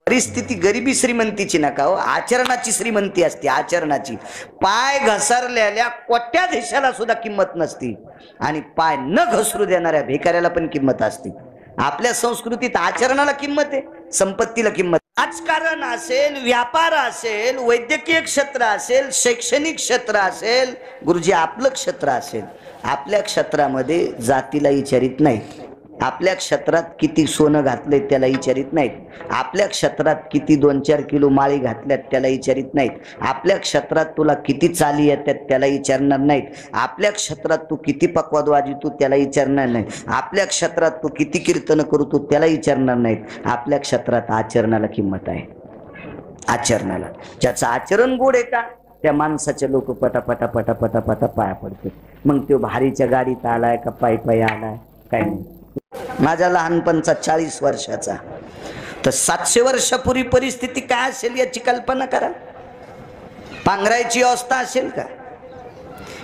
परिस्थिती गरिबी श्रीमंतीची नका हो, आचरणाची श्रीमंती असते, आचरणाची. पाय घसरलेल्या कोट्याधीशाला सुद्धा किंमत नसती आणि पाय न घसरू देणाऱ्या भिकाऱ्याला पण किंमत असते. आपल्या संस्कृतीत आचरणाला किंमत आहे, संपत्तीला किंमत. राजकारण असेल, व्यापार असेल, वैद्यकीय क्षेत्र असेल, शैक्षणिक क्षेत्र असेल, गुरुजी आपलं क्षेत्र असेल, आपल्या क्षेत्रामध्ये जातीला विचारित नाही. आपल्या क्षेत्रात किती सोनं घातलंय त्याला विचारित नाहीत. आपल्या क्षेत्रात किती 2-4 किलो माळी घातल्यात त्याला विचारित नाहीत. आपल्या क्षेत्रात तुला किती चाली येतात त्याला विचारणार नाहीत. आपल्या क्षेत्रात तू किती पक्वाद वाजवतो त्याला विचारणार नाही. आपल्या क्षेत्रात तू किती कीर्तन करतो त्याला विचारणार नाहीत. आपल्या क्षेत्रात आचरणाला किंमत आहे. आचरणाला, ज्याचं आचरण गोड आहे का त्या माणसाचे लोक पटापटा पटापटा पटा पाया पडते. मग तो भारीच्या गाडीत आलाय का पायी पायी आलाय काय नाही. माझ्या लहानपणचा 40 वर्षाचा तर 700 वर्षापूर्वी परिस्थिती काय असेल याची कल्पना करा. पांघरायची अवस्था असेल का.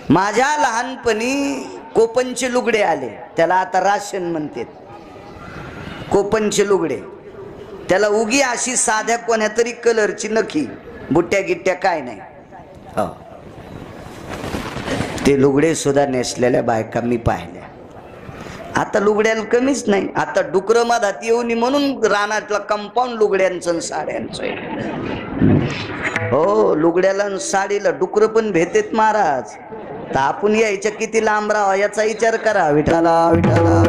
माझ्या लहानपणी कोपनचे लुगडे आले, त्याला आता राशन म्हणतात. कोपनचे लुगडे, त्याला उगी अशी साध्या कोण्या तरी कलरची नखी, बुट्ट्या गिट्ट्या काय नाही. हो, ते लुगडे सुद्धा नेसलेल्या बायका मी पाहिल्या. आता लुगड्याला कमीच नाही. आता डुकर मधात येऊन म्हणून रानातला कंपाऊंड लुगड्यांचं साड्यांचं. हो, लुगड्याला साडीला डुकर पण भेटेत महाराज. तर आपण यायच्या किती लांब राहावं याचा विचार करा. विठाला विठाला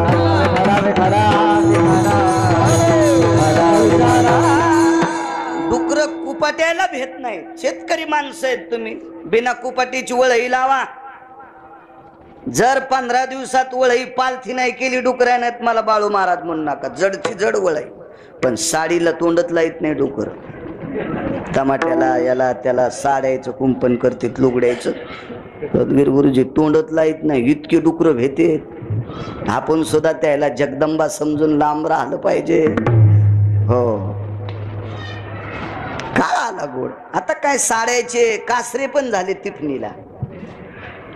डुकर कुपाट्याला भेट नाही. शेतकरी माणसं आहेत तुम्ही, बिना कुपाटीची वळही लावा. जर 15 दिवसात वळही पालथी नाही केली डुकराण्यात मला बाळू महाराज म्हणू नका. जडची जड वळही, पण साडीला तोंडत लाईत नाही डुकर. टमाट्याला याला त्याला साड्याचं कुंपण करतात, लुगड्याचं. गुरुजी तोंडत लाईत नाही, इतके डुकर भेटे. आपण सुद्धा त्याला जगदंबा समजून लांब राहिलं पाहिजे. हो, काय आला गोड. आता काय साड्याचे कासरे पण झाले टिफणीला,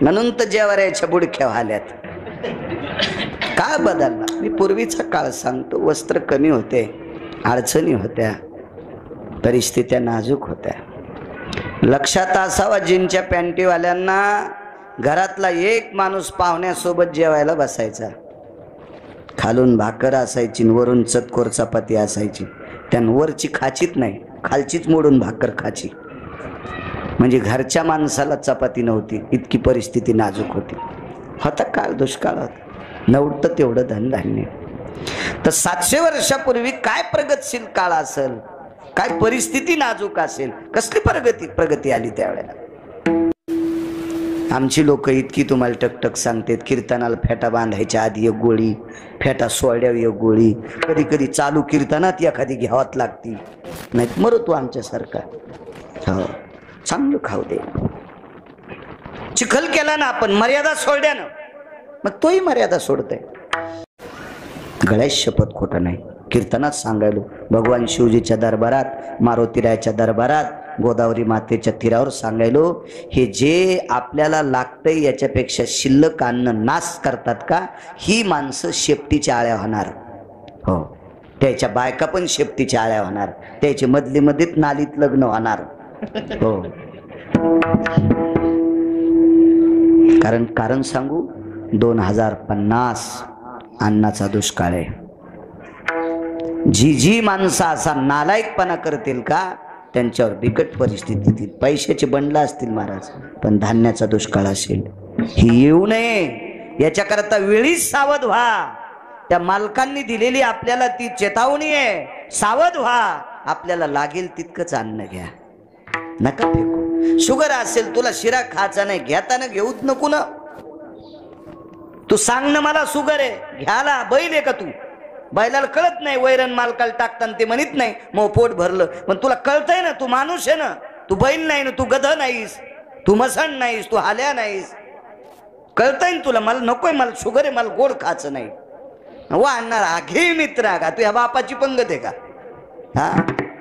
म्हणून तर जेवाऱ्याच्या बुडक्या व्हाल्यात. काय बदलला. मी पूर्वीचा काळ सांगतो. वस्त्र कमी होते, अडचणी होत्या, परिस्थित्या नाजूक होत्या. लक्षात असावा, जीनच्या पॅन्टीवाल्यांना घरातला एक माणूस पाहुण्यासोबत जेवायला बसायचा. खालून भाकर असायची, वरून चतकोर चपाती असायची. त्यांवरची खाचीत नाही, खालचीच मोडून भाकर खाची. म्हणजे घरच्या माणसाला चपाती नव्हती, इतकी परिस्थिती नाजूक होती. होता काळ, दुष्काळ होता, नव्हतं तेवढं धनधान्य. तर 700 वर्षापूर्वी काय प्रगतशील काळ असेल, काय परिस्थिती नाजूक असेल, कसली प्रगती आली त्यावेळेला. आमची लोक इतकी तुम्हाला टकटक सांगतात. कीर्तनाला फेटा बांधायच्या आधी एक गोळी, फेटा सोडल्यावर एक गोळी, कधी कधी चालू कीर्तनात एखादी घ्यावात लागती, नाही मरतो आमच्यासारखा. हो, चांगलं खाऊ दे. चिखल केला ना आपण, मर्यादा सोडल्यानं, मग तोही मर्यादा सोडतोय. गळ्यात शपथ खोटं नाही. कीर्तनात सांगायलो, भगवान शिवजीच्या दरबारात, मारुतीरायाच्या दरबारात, गोदावरी मातेच्या तीरावर सांगायलो, हे जे आपल्याला लागतंय याच्यापेक्षा शिल्लक अन्न नाश करतात का, ही माणसं शेपटीच्या आळ्या होणार. हो, त्याच्या बायका पण शेपटीच्या आळ्या होणार, त्याचे मधली मध्येच नालीत लग्न होणार. हो, कारण सांगू, 2050 अन्नाचा दुष्काळ आहे. जी माणसं असा नालायकपणा करतील का त्यांच्यावर बिकट परिस्थिती. पैशाचे बंडला असतील महाराज, पण धान्याचा दुष्काळ असेल. ही येऊ नये याच्याकरता वेळीच सावध व्हा. त्या मालकांनी दिलेली आपल्याला ती चेतावणी आहे, सावध व्हा. आपल्याला लागेल तितकंच अन्न घ्या, नका फेकू. शुगर असेल, तुला शिरा खायचा नाही, घेताना घेऊच नको ना. तू सांग ना मला शुगर आहे, घ्याला. बैल आहे का तू? बैलाला कळत नाही वैरण मालकाला टाकताना ते म्हणत नाही मग पोट भरलं. पण तुला कळतंय ना, तू माणूस आहे ना, तू बैल नाही ना, तू गध नाहीस, तू मसण नाहीस, तू हाल्या नाहीस. कळतंय ना तुला, मला नकोय, मला शुगर आहे, मला गोड खायचं नाही. वा आणणार घे मित्रा का, तू ह्या बापाची पंगत आहे का? हा,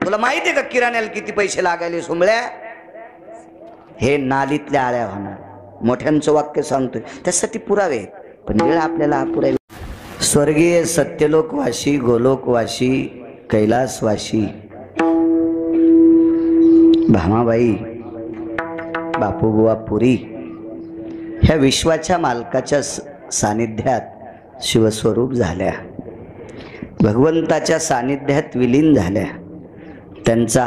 तुला माहिती आहे का किराण्याला किती पैसे लागायले सोंबळ्या? हे नालीतल्या आळ्या होणार. मोठ्यांचं वाक्य सांगतोय, त्यासाठी पुरावे, पण वेळ आपल्याला अपुरा. स्वर्गीय सत्यलोकवासी, गोलोकवासी, कैलासवासी भामाबाई बापूबुवा पुरी ह्या विश्वाच्या मालकाच्या सानिध्यात शिवस्वरूप झाल्या, भगवंताच्या सानिध्यात विलीन झाल्या. त्यांचा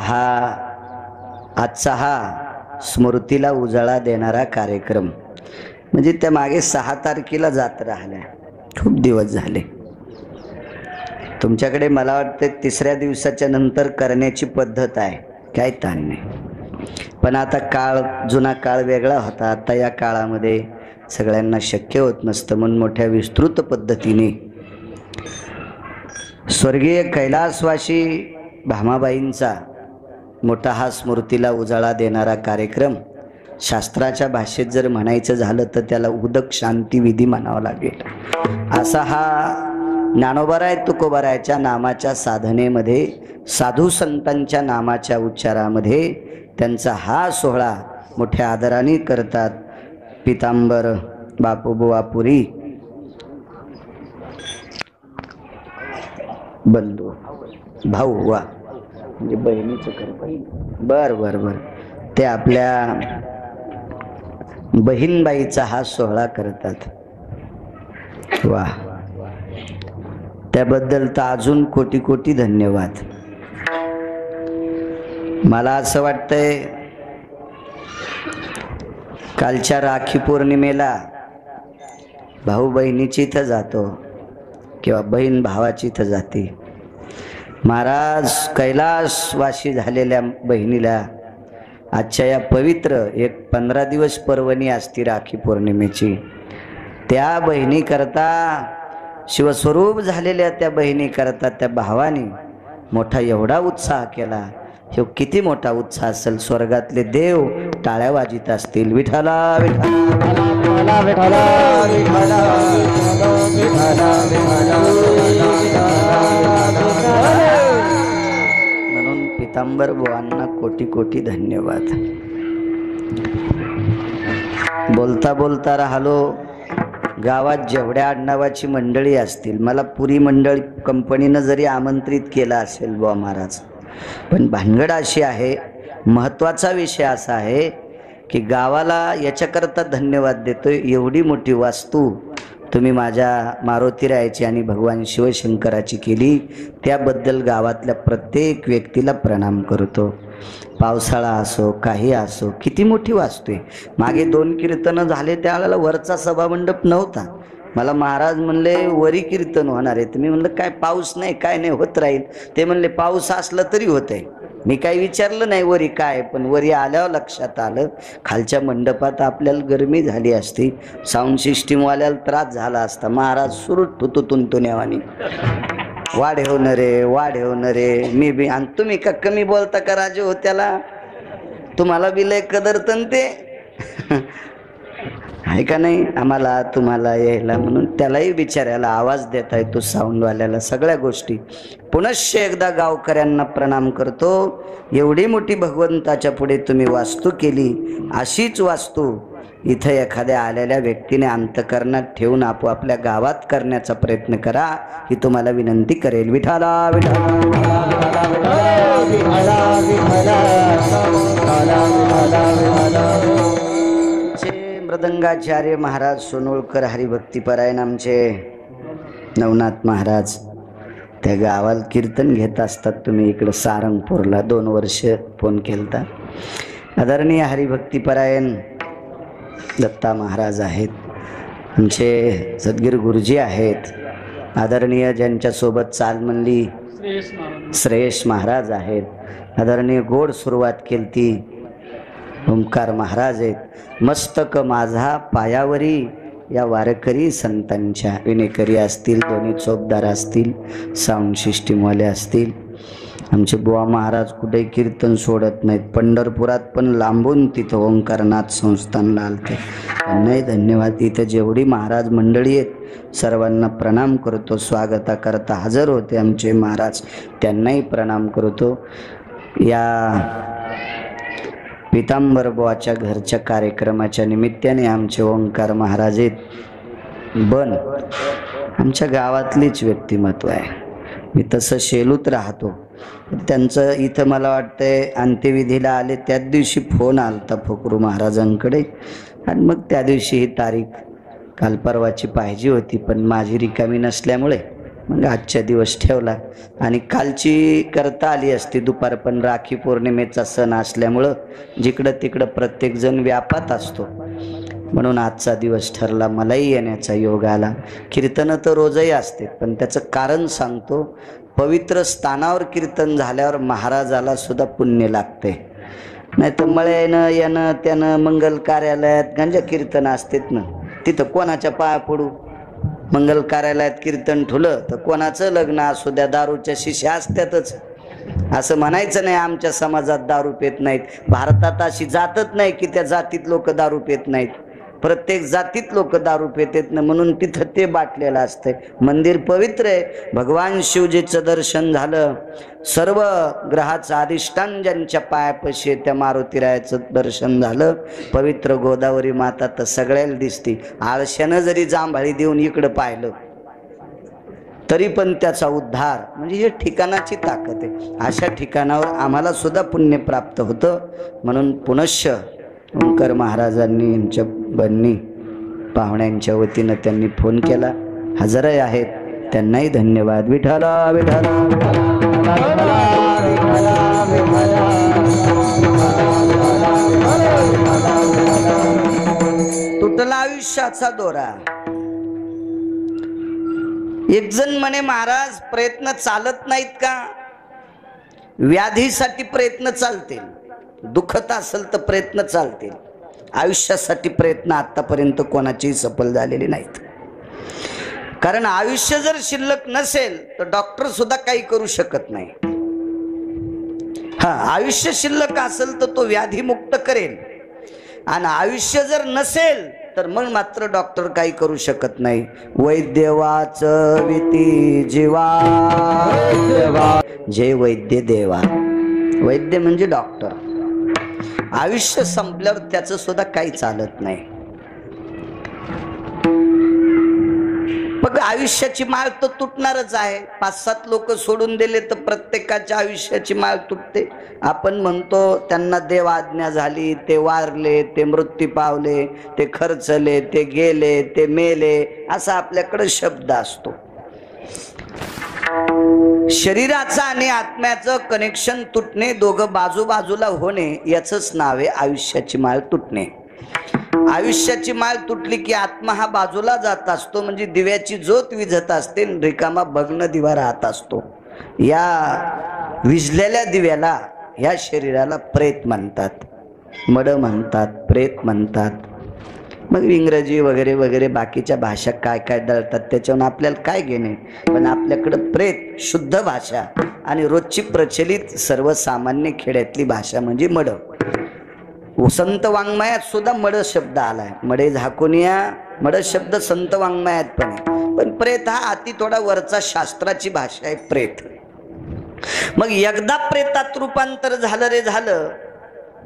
आजचा हा स्मृतीला उजाळा देणारा कार्यक्रम म्हणजे त्या मागे 6 तारखेला जात राहिल्या. खूप दिवस झाले. तुमच्याकडे मला वाटतं 3ऱ्या दिवसाच्या नंतर करण्याची पद्धत आहे, काय ताण नाही. पण आता जुना काळ वेगळा होता. आता या काळामध्ये सगळ्यांना शक्य होत नसतं, म्हणून मोठ्या विस्तृत पद्धतीने स्वर्गीय कैलासवासी भामाबाईंचा मोठा हा स्मृतीला उजाळा देणारा कार्यक्रम, शास्त्राच्या भाषेत जर म्हणायचं झालं तर त्याला उदक शांती विधी म्हणावा लागेल. असा हा ज्ञानोबाराय तुकोबारायच्या नामाच्या साधनेमध्ये, साधू संतांच्या नामाच्या उच्चारामध्ये त्यांचा हा सोहळा मोठ्या आदराने करतात. पितांबर बापूबुवा पुरी बंधू भाऊ, वा म्हणजे बहिणीचं कर, बर बर बर, ते आपल्या बहीणबाईचा हा सोहळा करतात. वा, त्याबद्दल तर अजून कोटी कोटी धन्यवाद. मला असं वाटतंय कालच्या राखी पौर्णिमेला भाऊ बहिणीची इथं जातो किंवा बहीण भावाची इथं जाते. महाराज कैलासवासी झालेल्या बहिणीला आजच्या या पवित्र एक 15 दिवस पर्वणी असती राखी पौर्णिमेची, त्या बहिणी करता, शिवस्वरूप झालेल्या त्या बहिणी करता त्या भावाने मोठा एवढा उत्साह केला. हे किती मोठा उत्साह असेल. स्वर्गातले देव टाळ्या वाजित असतील. विठ्ठला विठ्ठला विठ्ठला विठ्ठला म्हणून पितांबर बुवांना कोटी कोटी धन्यवाद. बोलता बोलता राहिलो. गावात जेवढ्या आडनावाची मंडळी असतील, मला पुरी मंडळी कंपनीनं जरी आमंत्रित केलं असेल बुवा महाराज, पण भानगड अशी आहे, महत्त्वाचा विषय असा आहे की गावाला याच्याकरता धन्यवाद देतोय. एवढी मोठी वास्तू तुम्ही माझ्या मारुतीरायाची आणि भगवान शिवशंकराची केली, त्याबद्दल गावातल्या प्रत्येक व्यक्तीला प्रणाम करतो. पावसाळा असो काही असो, किती मोठी वास्तू आहे. मागे 2 कीर्तनं झाले, त्यावेळेला वरचा सभामंडप नव्हता. मला महाराज म्हणले वरी कीर्तन होणार आहे. मी म्हणलं काय पाऊस नाही, काय नाही, होत राहील. ते म्हणले पाऊस असला तरी होतंय. मी काही विचारलं नाही वरी काय, पण वरी आल्यावर लक्षात आलं खालच्या मंडपात आपल्याला गरमी झाली असती, साऊंड सिस्टीमवाल्याला त्रास झाला असता. महाराज सुरूच ठुतून तुण्यावानी, वाढेव न रे वाढेव न रे. मी बी, आणि तुम्ही का कमी बोलता का राजे हो, त्याला तुम्हाला बी लय कदरतन ते आहे का नाही, आम्हाला तुम्हाला यायला, म्हणून त्यालाही बिचाऱ्याला आवाज देता येतो साऊंडवाल्याला. सगळ्या गोष्टी पुनश्च एकदा गावकऱ्यांना प्रणाम करतो. एवढी मोठी भगवंताच्या पुढे तुम्ही वास्तू केली, अशीच वास्तू इथं एखाद्या आलेल्या व्यक्तीने अंतकरणात ठेवून आपोआपल्या गावात करण्याचा प्रयत्न करा, ही तुम्हाला विनंती करेल. विठाला मृदंगाचार्य महाराज सोनोळकर हरिभक्तीपरायण आमचे नवनाथ महाराज त्या गावाला कीर्तन घेत असतात. तुम्ही इकडं सारंगपूरला 2 वर्ष फोन केलता. आदरणीय हरिभक्तीपरायण दत्ता महाराज आहेत, आमचे सद्गुरू गुरुजी आहेत. आदरणीय ज्यांच्यासोबत चाल म्हणली श्रेयश महाराज आहेत. आदरणीय गोड सुरुवात केली ती ओंकार महाराज आहेत. मस्तक माझा पायावरी या वारकरी संतांच्या, विनेकरी असतील, दोन्ही चौकदार असतील, साऊंड सिस्टीमवाले असतील. आमचे बुवा महाराज कुठे कीर्तन सोडत नाहीत. पंढरपुरात पण लांबून तिथं ओंकारनाथ संस्थानला आलते, त्यांनाही धन्यवाद. इथं जेवढी महाराज मंडळी आहेत सर्वांना प्रणाम करतो. स्वागता करता हजर होते आमचे महाराज, त्यांनाही प्रणाम करतो. या पितांबर बुवाच्या घरच्या कार्यक्रमाच्या निमित्ताने आमचे ओंकार महाराज बन आमच्या गावातलीच व्यक्तिमत्व आहे. मी तसं शेलूत राहतो, त्यांचं इथं मला वाटतंय अंत्यविधीला आले त्याच दिवशी फोन आलता फकरू महाराजांकडे, आणि मग त्या दिवशी ही तारीख काल परवाची पाहिजे होती, पण माझी रिकामी नसल्यामुळे मग आजच्या दिवस ठेवला. आणि कालची करता आली असती दुपार, पण राखी पौर्णिमेचा सण असल्यामुळं जिकडं तिकडं प्रत्येकजण व्यापात असतो, म्हणून आजचा दिवस ठरला. मलाही येण्याचा योग आला. कीर्तनं तर रोजही असते, पण त्याचं कारण सांगतो. पवित्र स्थानावर कीर्तन झाल्यावर महाराजाला सुद्धा पुण्य लागते. नाही तर मळ्यानं यानं त्यानं मंगल कार्यालयात गांजा कीर्तन असतेत ना, तिथं कोणाच्या पाया पडू. मंगल कार्यालयात कीर्तन ठुलं तर कोणाचं लग्न असू द्या, दारूच्या शिश्या असत्यातच. असं म्हणायचं नाही आमच्या समाजात दारू पेत नाहीत. भारतात अशी जातच नाही की त्या जातीत लोक दारू पेत नाहीत. प्रत्येक जातीत लोक दारू पेतेत ना, म्हणून तिथं ते बाटलेलं असतंय. मंदिर पवित्र आहे. भगवान शिवजीचं दर्शन झालं. सर्व ग्रहाचं अधिष्ठान ज्यांच्या पायापाशी त्या मारुतीरायाचं दर्शन झालं. पवित्र गोदावरी माता तर सगळ्याला दिसती. आळशानं जरी जांभळी देऊन इकडं पाहिलं तरी पण त्याचा उद्धार. म्हणजे हे ठिकाणाची ताकद आहे. अशा ठिकाणावर आम्हाला सुद्धा पुण्य प्राप्त होतं. म्हणून पुनश्च ओंकार महाराजांनी यांच्या बन्नी पाहुण्यांच्या वतीनं त्यांनी फोन केला. हजरही आहेत, त्यांनाही धन्यवाद. विठाला विठाला तुटला आयुष्याचा दोरा. एक जण म्हणे, महाराज प्रयत्न चालत नाहीत का? व्याधीसाठी प्रयत्न चालतील, दुखत असेल तर प्रयत्न चालतील. आयुष्यासाठी प्रयत्न आतापर्यंत कोणाचेही सफल झालेले नाहीत. कारण आयुष्य जर शिल्लक नसेल तर डॉक्टर सुद्धा काही करू शकत नाही. आयुष्य शिल्लक असेल तर तो व्याधीमुक्त करेल, आणि आयुष्य जर नसेल तर मग मात्र डॉक्टर काही करू शकत नाही. वैद्यवाच विती जीवा, जय वैद्य देवा. वैद्य म्हणजे डॉक्टर. आयुष्य संपल्यावर त्याचं सुद्धा काही चालत नाही. मग आयुष्याची माळ तर तुटणारच आहे. 5-7 लोक सोडून दिले तर प्रत्येकाच्या आयुष्याची माळ तुटते. आपण म्हणतो त्यांना देव आज्ञा झाली, ते वारले, ते मृत्यू पावले, ते खर्चले, ते गेले, ते मेले, असा आपल्याकडे शब्द असतो. शरीराचं आणि आत्म्याचं कनेक्शन तुटणे, दोघं बाजूबाजूला होणे, याचंच नाव आहे आयुष्याची माळ तुटणे. आयुष्याची माळ तुटली की आत्मा हा बाजूला जात असतो. म्हणजे दिव्याची ज्योत विझत असते, रिकामा भग्न दिवा राहत असतो. या विझलेल्या दिव्याला, या शरीराला प्रेत म्हणतात, मड म्हणतात, प्रेत म्हणतात. मग इंग्रजी वगैरे वगैरे बाकीच्या भाषा काय काय दळतात त्याच्यावर आपल्याला काय घेणे. पण आपल्याकडं प्रेत शुद्ध भाषा आणि रोजची प्रचलित सर्वसामान्य खेड्यातली भाषा म्हणजे मड. संत वाङ्मयात सुद्धा मड शब्द आलाय. मडे झाकुनिया, मड शब्द संत वाङ्मयात पण प्रेत हा अति थोडा वरचा शास्त्राची भाषा आहे प्रेत. मग एकदा प्रेतात रूपांतर झालं रे झालं.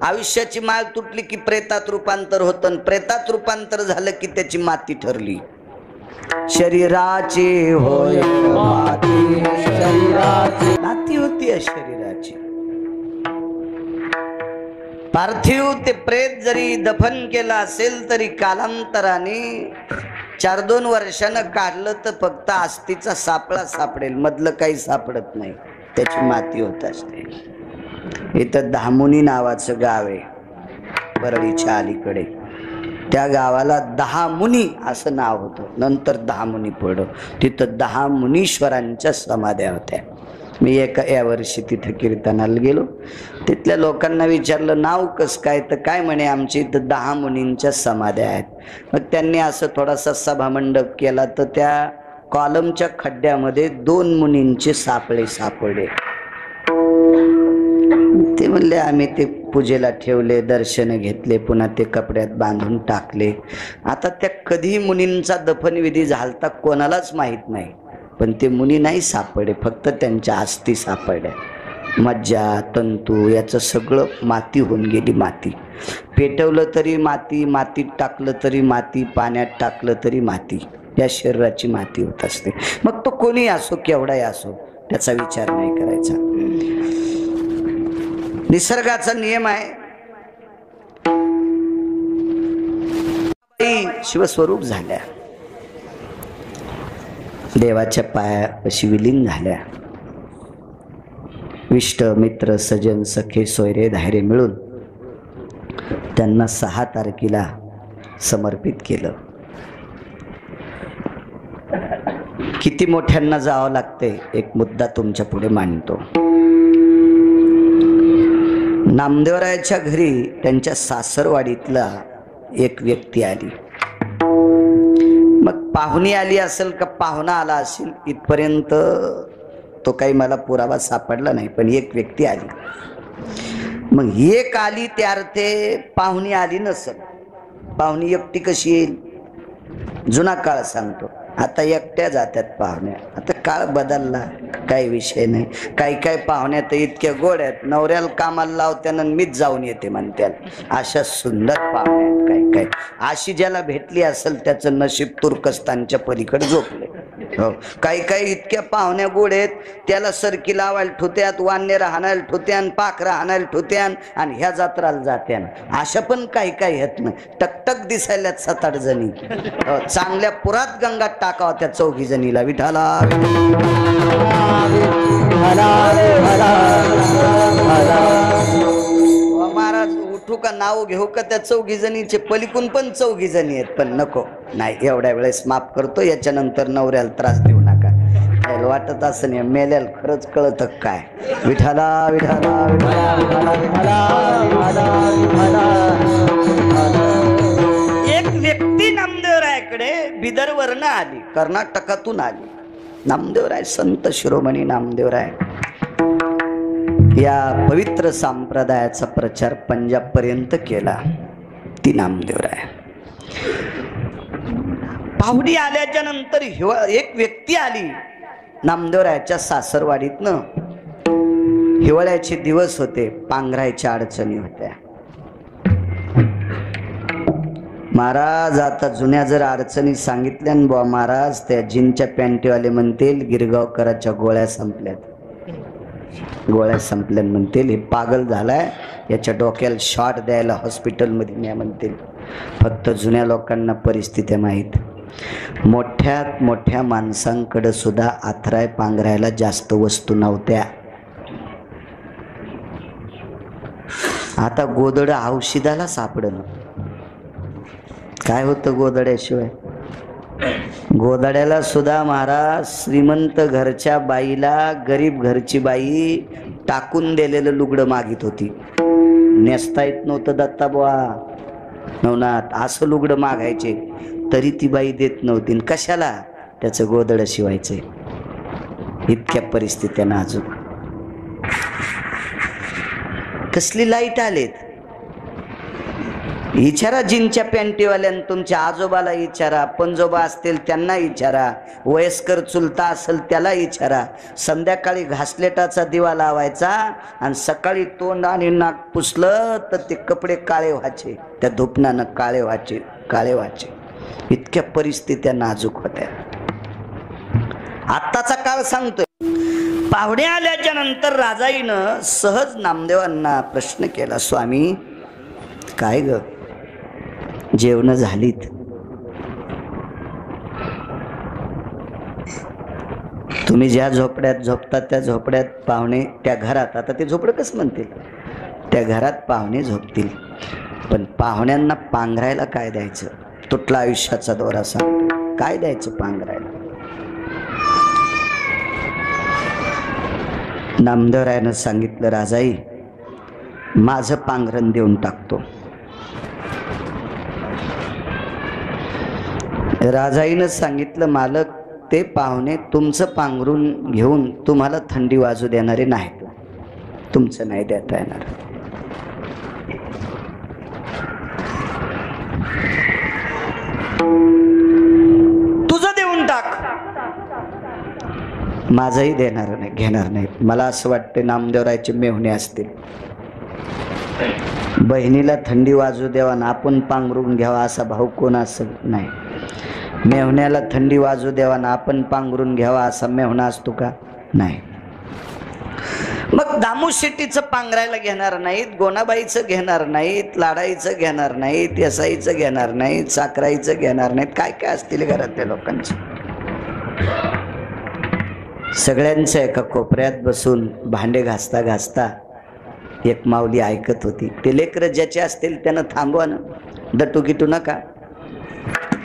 आयुष्याची माळ तुटली की प्रेतात रूपांतर होतं, आणि प्रेतात रूपांतर झालं की त्याची माती ठरली. शरीराची होय माती, शरीराची माती होती या शरीराची. पार्थिव ते प्रेत जरी दफन केलं असेल तरी कालांतराने 4-2 वर्षानं काढलं तर फक्त अस्थिचा सापळा सापडेल, मधलं काही सापडत नाही, त्याची माती होत असते. इथं धामुनी नावाचं गाव आहे परळीच्या अलीकडे. त्या गावाला 10 मुनी असं नाव होतं. नंतर 10 मुनी पडलं. तिथं 10 मुनीश्वरांच्या समाध्या होत्या. मी या वर्षी तिथं कीर्तनाला गेलो. तिथल्या लोकांना विचारलं नाव कसं काय, तर काय म्हणे आमची इथं 10 मुनींच्या समाध्या आहेत. मग त्यांनी असं थोडासा सभामंडप केला तर त्या कॉलमच्या खड्ड्यामध्ये 2 मुनींचे सापळे सापडले. ते म्हणले आम्ही ते पूजेला ठेवले, दर्शन घेतले, पुन्हा ते कपड्यात बांधून टाकले. आता त्या कधी मुनींचा दफनविधी झालता कोणालाच माहित नाही, पण ते मुनी नाही सापडले, फक्त त्यांच्या अस्थी सापडल्या. मज्जा तंतू याचं सगळं माती होऊन गेली. माती पेटवलं तरी माती, मातीत टाकलं तरी माती, पाण्यात टाकलं तरी माती. या शरीराची माती होत असते. मग तो कोणी असो, केवढाही असो. त्याचा विचार नाही करायचा. निसर्गाचा नियम आहे, शिवस्वरूप झाल्या, देवाच्या पायापाशी विलीन झाल्या. इष्ट मित्र सजन सखे सोयरे धायरे मिळून त्यांना 6 तारखेला समर्पित केलं. किती मोठ्यांना जावं लागते, एक मुद्दा तुमच्या पुढे मांडतो. नामदेवरायाच्या घरी त्यांच्या सासरवाडीतला एक व्यक्ती आली. मग पाहुणी आली असेल का पाहुणा आला असेल इथपर्यंत तो काही मला पुरावा सापडला नाही, पण एक व्यक्ती आली. मग एक आली त्या अर्थे पाहुणी आली नसेल. पाहुणी एकटी कशी येईल? जुना काळ सांगतो, आता एकट्या जात्यात पाहुण्या. आता काळ बदलला, काही विषय नाही. काही काही पाहुण्या तर इतक्या गोड आहेत, नवऱ्याला कामाला लावत्यानं मीच जाऊन येते म्हणत्याल. अशा सुंदर पाहुण्या आहेत काही काही. अशी ज्याला भेटली असेल त्याचं नशीब तुर्कस्तानच्या पलीकडे झोपले. हो, काही काही इतक्या पाहुण्या गोड आहेत, त्याला सरकी लावायला ठुत्यात, वान्य राहणायला ठुत्यान, पाख राहणायला ठुत्यान आणि ह्या जत्राला जात्यान. अशा पण काही काही आहेत ना, टकटक दिसायल्यात 7-8 जणी. चांगल्या पुरात गंगात टाकावा त्या 4 जणीला. विठाला महाराज उठू का नाव घेऊ का त्या 4 जणीचे? पलीकून पण 4 जणी आहेत, पण नको, नाही एवढ्या वेळेस माफ करतो. याच्यानंतर नवऱ्याला त्रास देऊ नका. त्याला वाटत असं नाही मेल्याला खरंच कळत काय. विठाला विठाला एक व्यक्ती नामदेवरायाकडे बिदरवरनं आली, कर्नाटकातून आली. नामदेवराय संत शिरोमणी नामदेवराय या पवित्र संप्रदायाचा प्रचार पंजाब पर्यंत केला. ती नामदेवराय पाहुणी आल्याच्या नंतर एक व्यक्ती आली नामदेवरायाच्या सासरवाडीतनं. हिवाळ्याचे दिवस होते, पांघरायच्या अडचणी होत्या. महाराज आता जुन्या जर अडचणी सांगितल्या न बुवा महाराज, त्या जीनच्या पॅन्टीवाले म्हणतील गिरगावकराच्या गोळ्या संपल्यात. गोळ्या संपल्या म्हणतील हे पागल झालाय, याच्या डोक्याला शॉट द्यायला हॉस्पिटलमध्ये न्या म्हणतील. फक्त जुन्या लोकांना परिस्थिती माहीत. मोठ्यात मोठ्या माणसांकडे सुद्धा आथराय पांघरायला जास्त वस्तू नव्हत्या. आता गोदड औषधाला सापडणं. काय होतं गोदड्याशिवाय? गोदड्याला सुद्धा महाराज श्रीमंत घरच्या बाईला गरीब घरची बाई टाकून दिलेलं लुगडं मागित होती. नेसता येत नव्हतं दत्ताबुवा नवनाथ, असं लुगडं मागायचे तरी ती बाई देत नव्हती. कशाला? त्याचं गोदड शिवायचंय. इतक्या परिस्थित्या नाजूक. कसली लाईट आलेत. विचारा जीनच्या पॅन्टीवाल्यानं, तुमच्या आजोबाला विचारा, पंजोबा असतील त्यांना विचारा, वयस्कर चुलता असेल त्याला विचारा. संध्याकाळी घासलेटाचा दिवा लावायचा आणि सकाळी तोंड आणि नाक पुसलं तर ते कपडे काळे व्हायचे, त्या धुपणानं काळे व्हायचे, काळे व्हायचे. इतक्या परिस्थित्या नाजूक होत्या. आत्ताचा काळ सांगतोय. पाहुणे आल्याच्या नंतर राजाईनं सहज नामदेवांना प्रश्न केला, स्वामी काय ग जेवण झालीत? तुम्ही ज्या झोपड्यात झोपता त्या झोपड्यात पाहुणे, त्या घरात, आता ते झोपडं कसं म्हणतील, त्या घरात पाहुणे झोपतील. पण पाहुण्यांना पांघरायला काय द्यायचं? तुटला आयुष्याचा दोरा सांग, काय द्यायचं पांघरायला? नामदेवरायानं सांगितलं, राजाई माझं पांघरण देऊन टाकतो. राजाईनं सांगितलं, मालक ते पाहुणे तुमचं पांघरून घेऊन तुम्हाला थंडी वाजू देणारे नाहीत, तुमचं नाही देता येणार. तुझं देऊन टाक, माझंही देणार नाही, घेणार नाही. मला असं वाटतं नामदेवरायचे मेहुणे असतील. बहिणीला थंडी वाजू द्यावा ना आपण पांघरून घ्यावा असा भाऊ कोण असेल? नाही. मेहुण्याला थंडी वाजू द्यावा ना आपण पांघरून घ्यावा असा मेहुणा असतो का? नाही. मग दामू शेट्टीचं पांघरायला घेणार नाहीत, गोनाबाईचं घेणार नाहीत, लाडाईचं घेणार नाहीत, यसाईचं घेणार नाहीत, साखराईचं घेणार नाहीत. काय काय असतील घरातल्या लोकांचे. सगळ्यांच्या एका कोपऱ्यात बसून भांडे घासता घासता एक माऊली ऐकत होती. ते लेकरं ज्याचे असतील त्यानं थांबवा ना, दटू गिटू नका.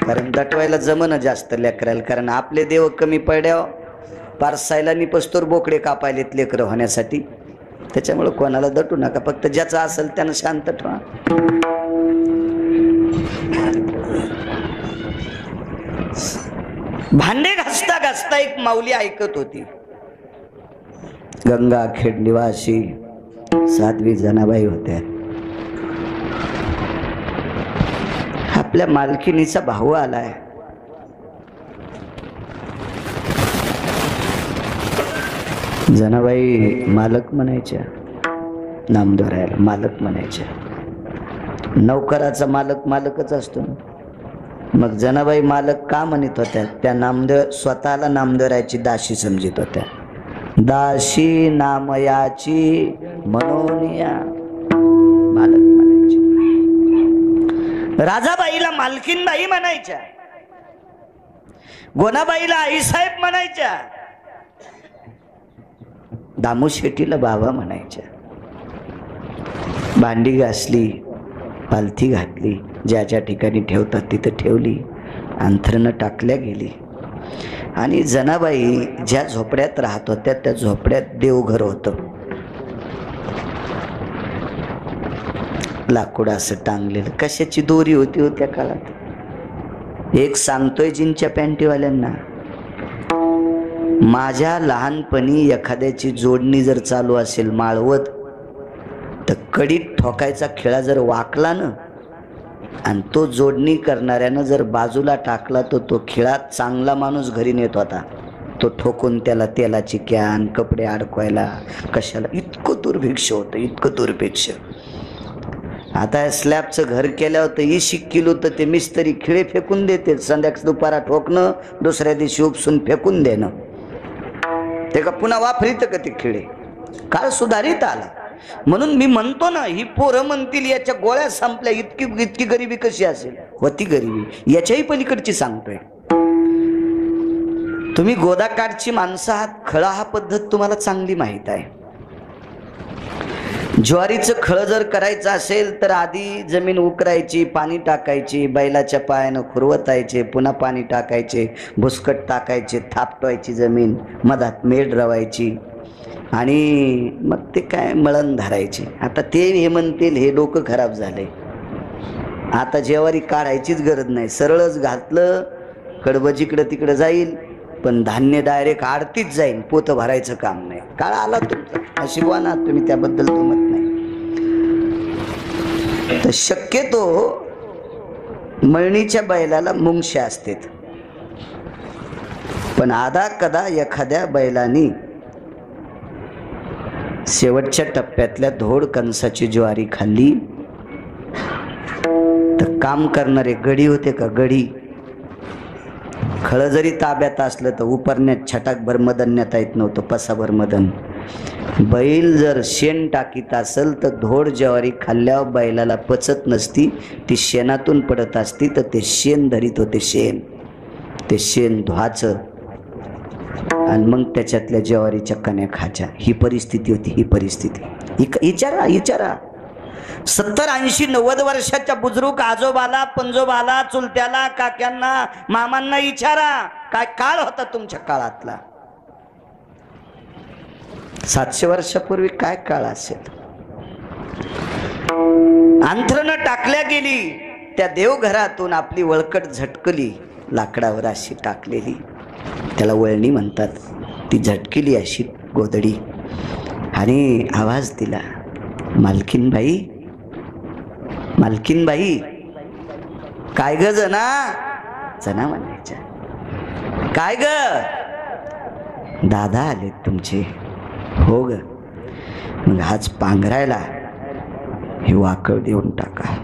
कारण दटवायला जमणं जास्त लेकरायला. कारण आपले देव कमी पडल्यावर पारसायला निपस्तोर बोकडे कापायलेत लेकरं होण्यासाठी. त्याच्यामुळे कोणाला दटू नका, फक्त ज्याचं असेल त्यानं शांत ठेवा. भांडे घासता घासता एक माऊली ऐकत होती. गंगाखेड निवासी साध्वी जनाबाई होत्या. आपल्या मालकिनीचा भाऊ आलाय. जनाबाई मालक म्हणायच्या, नामदोरायला मालक म्हणायच्या. नौकराचा मालक मालकच असतो. मग जनाबाई मालक का म्हणत होत्या? त्या नामदेव स्वतःला नामदेवरायची दाशी समजित होत्या. दाशी नामयाची म्हणून या मालक म्हणायची. राजाबाईला मालकीनबाई म्हणायच्या, गोनाबाईला आईसाहेब म्हणायच्या, दामू शेट्टीला बाबा म्हणायच्या. भांडी घासली, पालथी घातली, ज्या ज्या ठिकाणी ठेवतात तिथं ठेवली, अंथरणं टाकल्या गेली. आणि जनाबाई ज्या झोपड्यात राहत होत्या त्या झोपड्यात देवघर होतं. लाकूड असं टांगलेलं. कशाची दोरी होती हो त्या काळात? एक सांगतोय जीनच्या पॅन्टीवाल्यांना, माझ्या लहानपणी एखाद्याची जोडणी जर चालू असेल माळवत, तर कडीत ठोकायचा खिळा जर वाकला ना आणि तो जोडणी करणाऱ्यानं जर बाजूला टाकला तर तो खिळा चांगला माणूस घरी नेत होता. तो ठोकून त्याला तेलाची कॅन, कपडे अडकवायला कशाला. इतकं दुर्भिक्ष होतं, इतकं दुर्भिक्ष. आता स्लॅबचं घर केल्यावर तर 20 किलो तर ते मिस्त्री खिळे फेकून देते. संध्याकाळ दुपारा ठोकणं, दुसऱ्या दिवशी उपसून फेकून देणं. ते का पुन्हा वापरीत का ते खिळे? काळ सुधारित आला. म्हणून मी म्हणतो ना, ही पोरं म्हणतील याच्या गोळ्या संपल्या, इतकी गरिबी कशी असेल? होती गरिबी. याच्याही पलीकडची सांगतोय. तुम्ही गोदाकाठची माणसं आहात. खळा हा पद्धत तुम्हाला चांगली माहीत आहे. ज्वारीचं खळं जर करायचं असेल तर आधी जमीन उकरायची, पाणी टाकायची, बैलाच्या पायानं खुरवतायचे, पुन्हा पाणी टाकायचे, भुसकट टाकायचे, थापटवायची जमीन, मधात मेढ रवायची आणि मग ते काय मळण धरायचे. आता ते हे म्हणतील हे डोकं खराब झालंय. आता ज्वारी काढायचीच गरज नाही, सरळच घातलं, कडबं जिकडं तिकडं जाईल, पण धान्य डायरेक्ट आडतीच जाईल, पोतं भरायचं काम नाही. काळ आला तुमचा, नशिबवा ना तुम्ही, त्याबद्दल दुमत नाही. तर शक्यतो मळणीच्या बैलाला मुंगशा असतात, पण आधा कदा एखाद्या बैलानी शेवटच्या टप्प्यातल्या धोड कणसाची ज्वारी खाल्ली तर काम करणारे गडी होते का गडी, खळं जरी ताब्यात असलं तर उपरण्यात छटाकभर मदन नेता येत नव्हतं, पसाभर मदन. बैल जर शेण टाकीत असेल तर धोड ज्वारी खाल्ल्यावर बैलाला पचत नसती, ती शेणातून पडत असती, तर ते शेण धरीत होते. शेण, ते शेण धुवाचं आणि मग त्याच्यातल्या ज्वारीच्या कण्या खायच्या. ही परिस्थिती होती, ही परिस्थिती. विचारा विचारा 70, 80, 90 वर्षाच्या बुजुर्ग आजोबाला, पंजोबाला, चुलत्याला, काक्यांना, मामांना विचारा, काय काळ होता तुमच्या काळातला. 700 वर्षापूर्वी काय काळ असेल. अंथरणं टाकल्या गेली, त्या देवघरातून आपली वळकट झटकली, लाकडावर अशी टाकलेली, त्याला वळणी म्हणतात. ती झटकिली अशी गोदडी आणि आवाज दिला, मालकीनबाई, मालकीनबाई. काय ग जना? जना म्हणायच्या. काय ग? दादा आले तुमचे? हो ग. मग आज पांघरायला हे वाकळ देऊन टाका.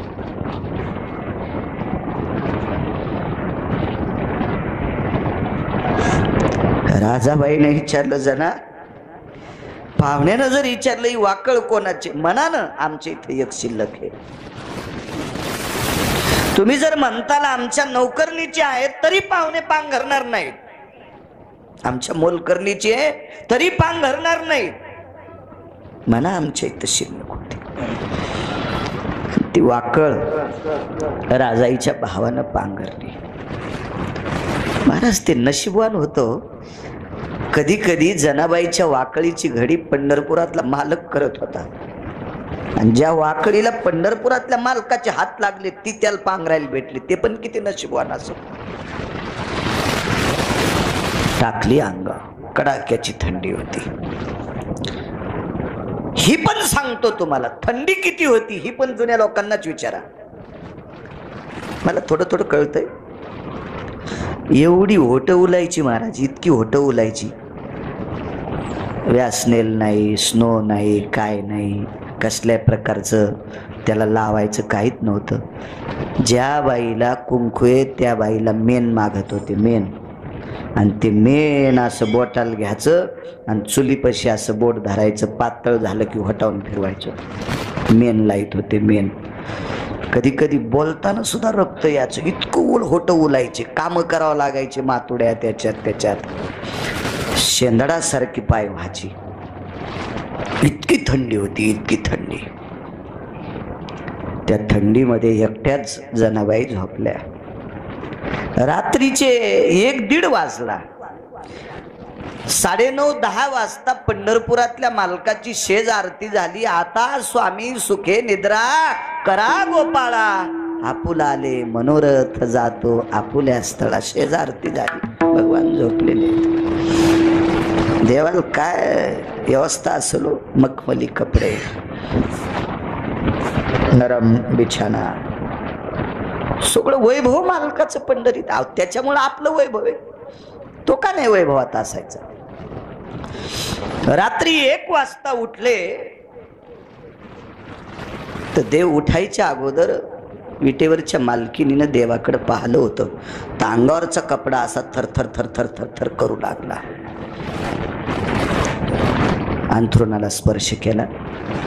राजाबाईने विचारलं, जना पाहुण्यानं जर विचारलं ही वाकळ कोणाचे, मनानं आमच्या इथे एक शिल्लक आहे. तुम्ही जर म्हणताल आमच्या नौकरणीचे आहेत तरी पाहुणे पांघरणार नाहीत, आमच्या मोलकरणीचे तरी पांघरणार नाहीत, म्हणा आमच्या इथं शिल्लक होती. ती वाकळ राजाईच्या भावानं पांघरली. महाराज ते नशीबवान होतो. कधी कधी जनाबाईच्या वाकळीची घडी पंढरपुरातला मालक करत होता, आणि ज्या वाकळीला पंढरपुरातल्या मालकाचे हात लागले ती त्याला पांघरायला भेटली. ते पण किती नशीबवान असो. टाकली अंगावर, कडाक्याची थंडी होती. ही पण सांगतो तुम्हाला, थंडी किती होती ही पण जुन्या लोकांनाच विचारा. मला थोडं थोडं कळतंय. एवढी होट उलायची महाराज, इतकी होट उलायची. व्यासनेल नाही, स्नो नाही, काय नाही, कसल्या प्रकारचं त्याला लावायचं काहीच नव्हतं. ज्या बाईला कुंकू आहे त्या बाईला मेन मागत होते, मेन. आणि ते मेन असं बोटाला घ्यायचं आणि चुलीपाशी असं बोट धरायचं, पातळ झालं की हटावून फिरवायचं. मेन लाईत होते, मेन. कधी कधी बोलताना सुद्धा रक्त यायचं, इतकं होट उलायचे. कामं करावं लागायचे, मातुड्या त्याच्यात शेंदडासारखी पाय व्हायची. इतकी थंडी होती, इतकी थंडी. त्या थंडीमध्ये एकट्याच जनाबाई झोपल्या. रात्रीचे 1-1:30 वाजला. 9:30-10 वाजता पंढरपुरातल्या मालकाची शेज आरती झाली. आता स्वामी सुखे निद्रा करा गोपाळा, आपुला आले मनोरथ जातो आपुल्या स्थळा. शेज आरती झाली, भगवान झोपलेले. देवाला काय व्यवस्था असलो, मखमली कपडे, नरम बिछाना, सगळं वैभव मालकाचं पंढरीत. त्याच्यामुळे आपलं वैभव आहे, तो का नाही वैभवात असायचा. रात्री 1 वाजता उठले तर देव उठायच्या अगोदर विटेवरच्या मालकिनीनं देवाकडे पाहिलं होतं. तर अंगावरचा कपडा असा थरथर थरथर थरथर करू लागला. अंथरुणाला स्पर्श केला.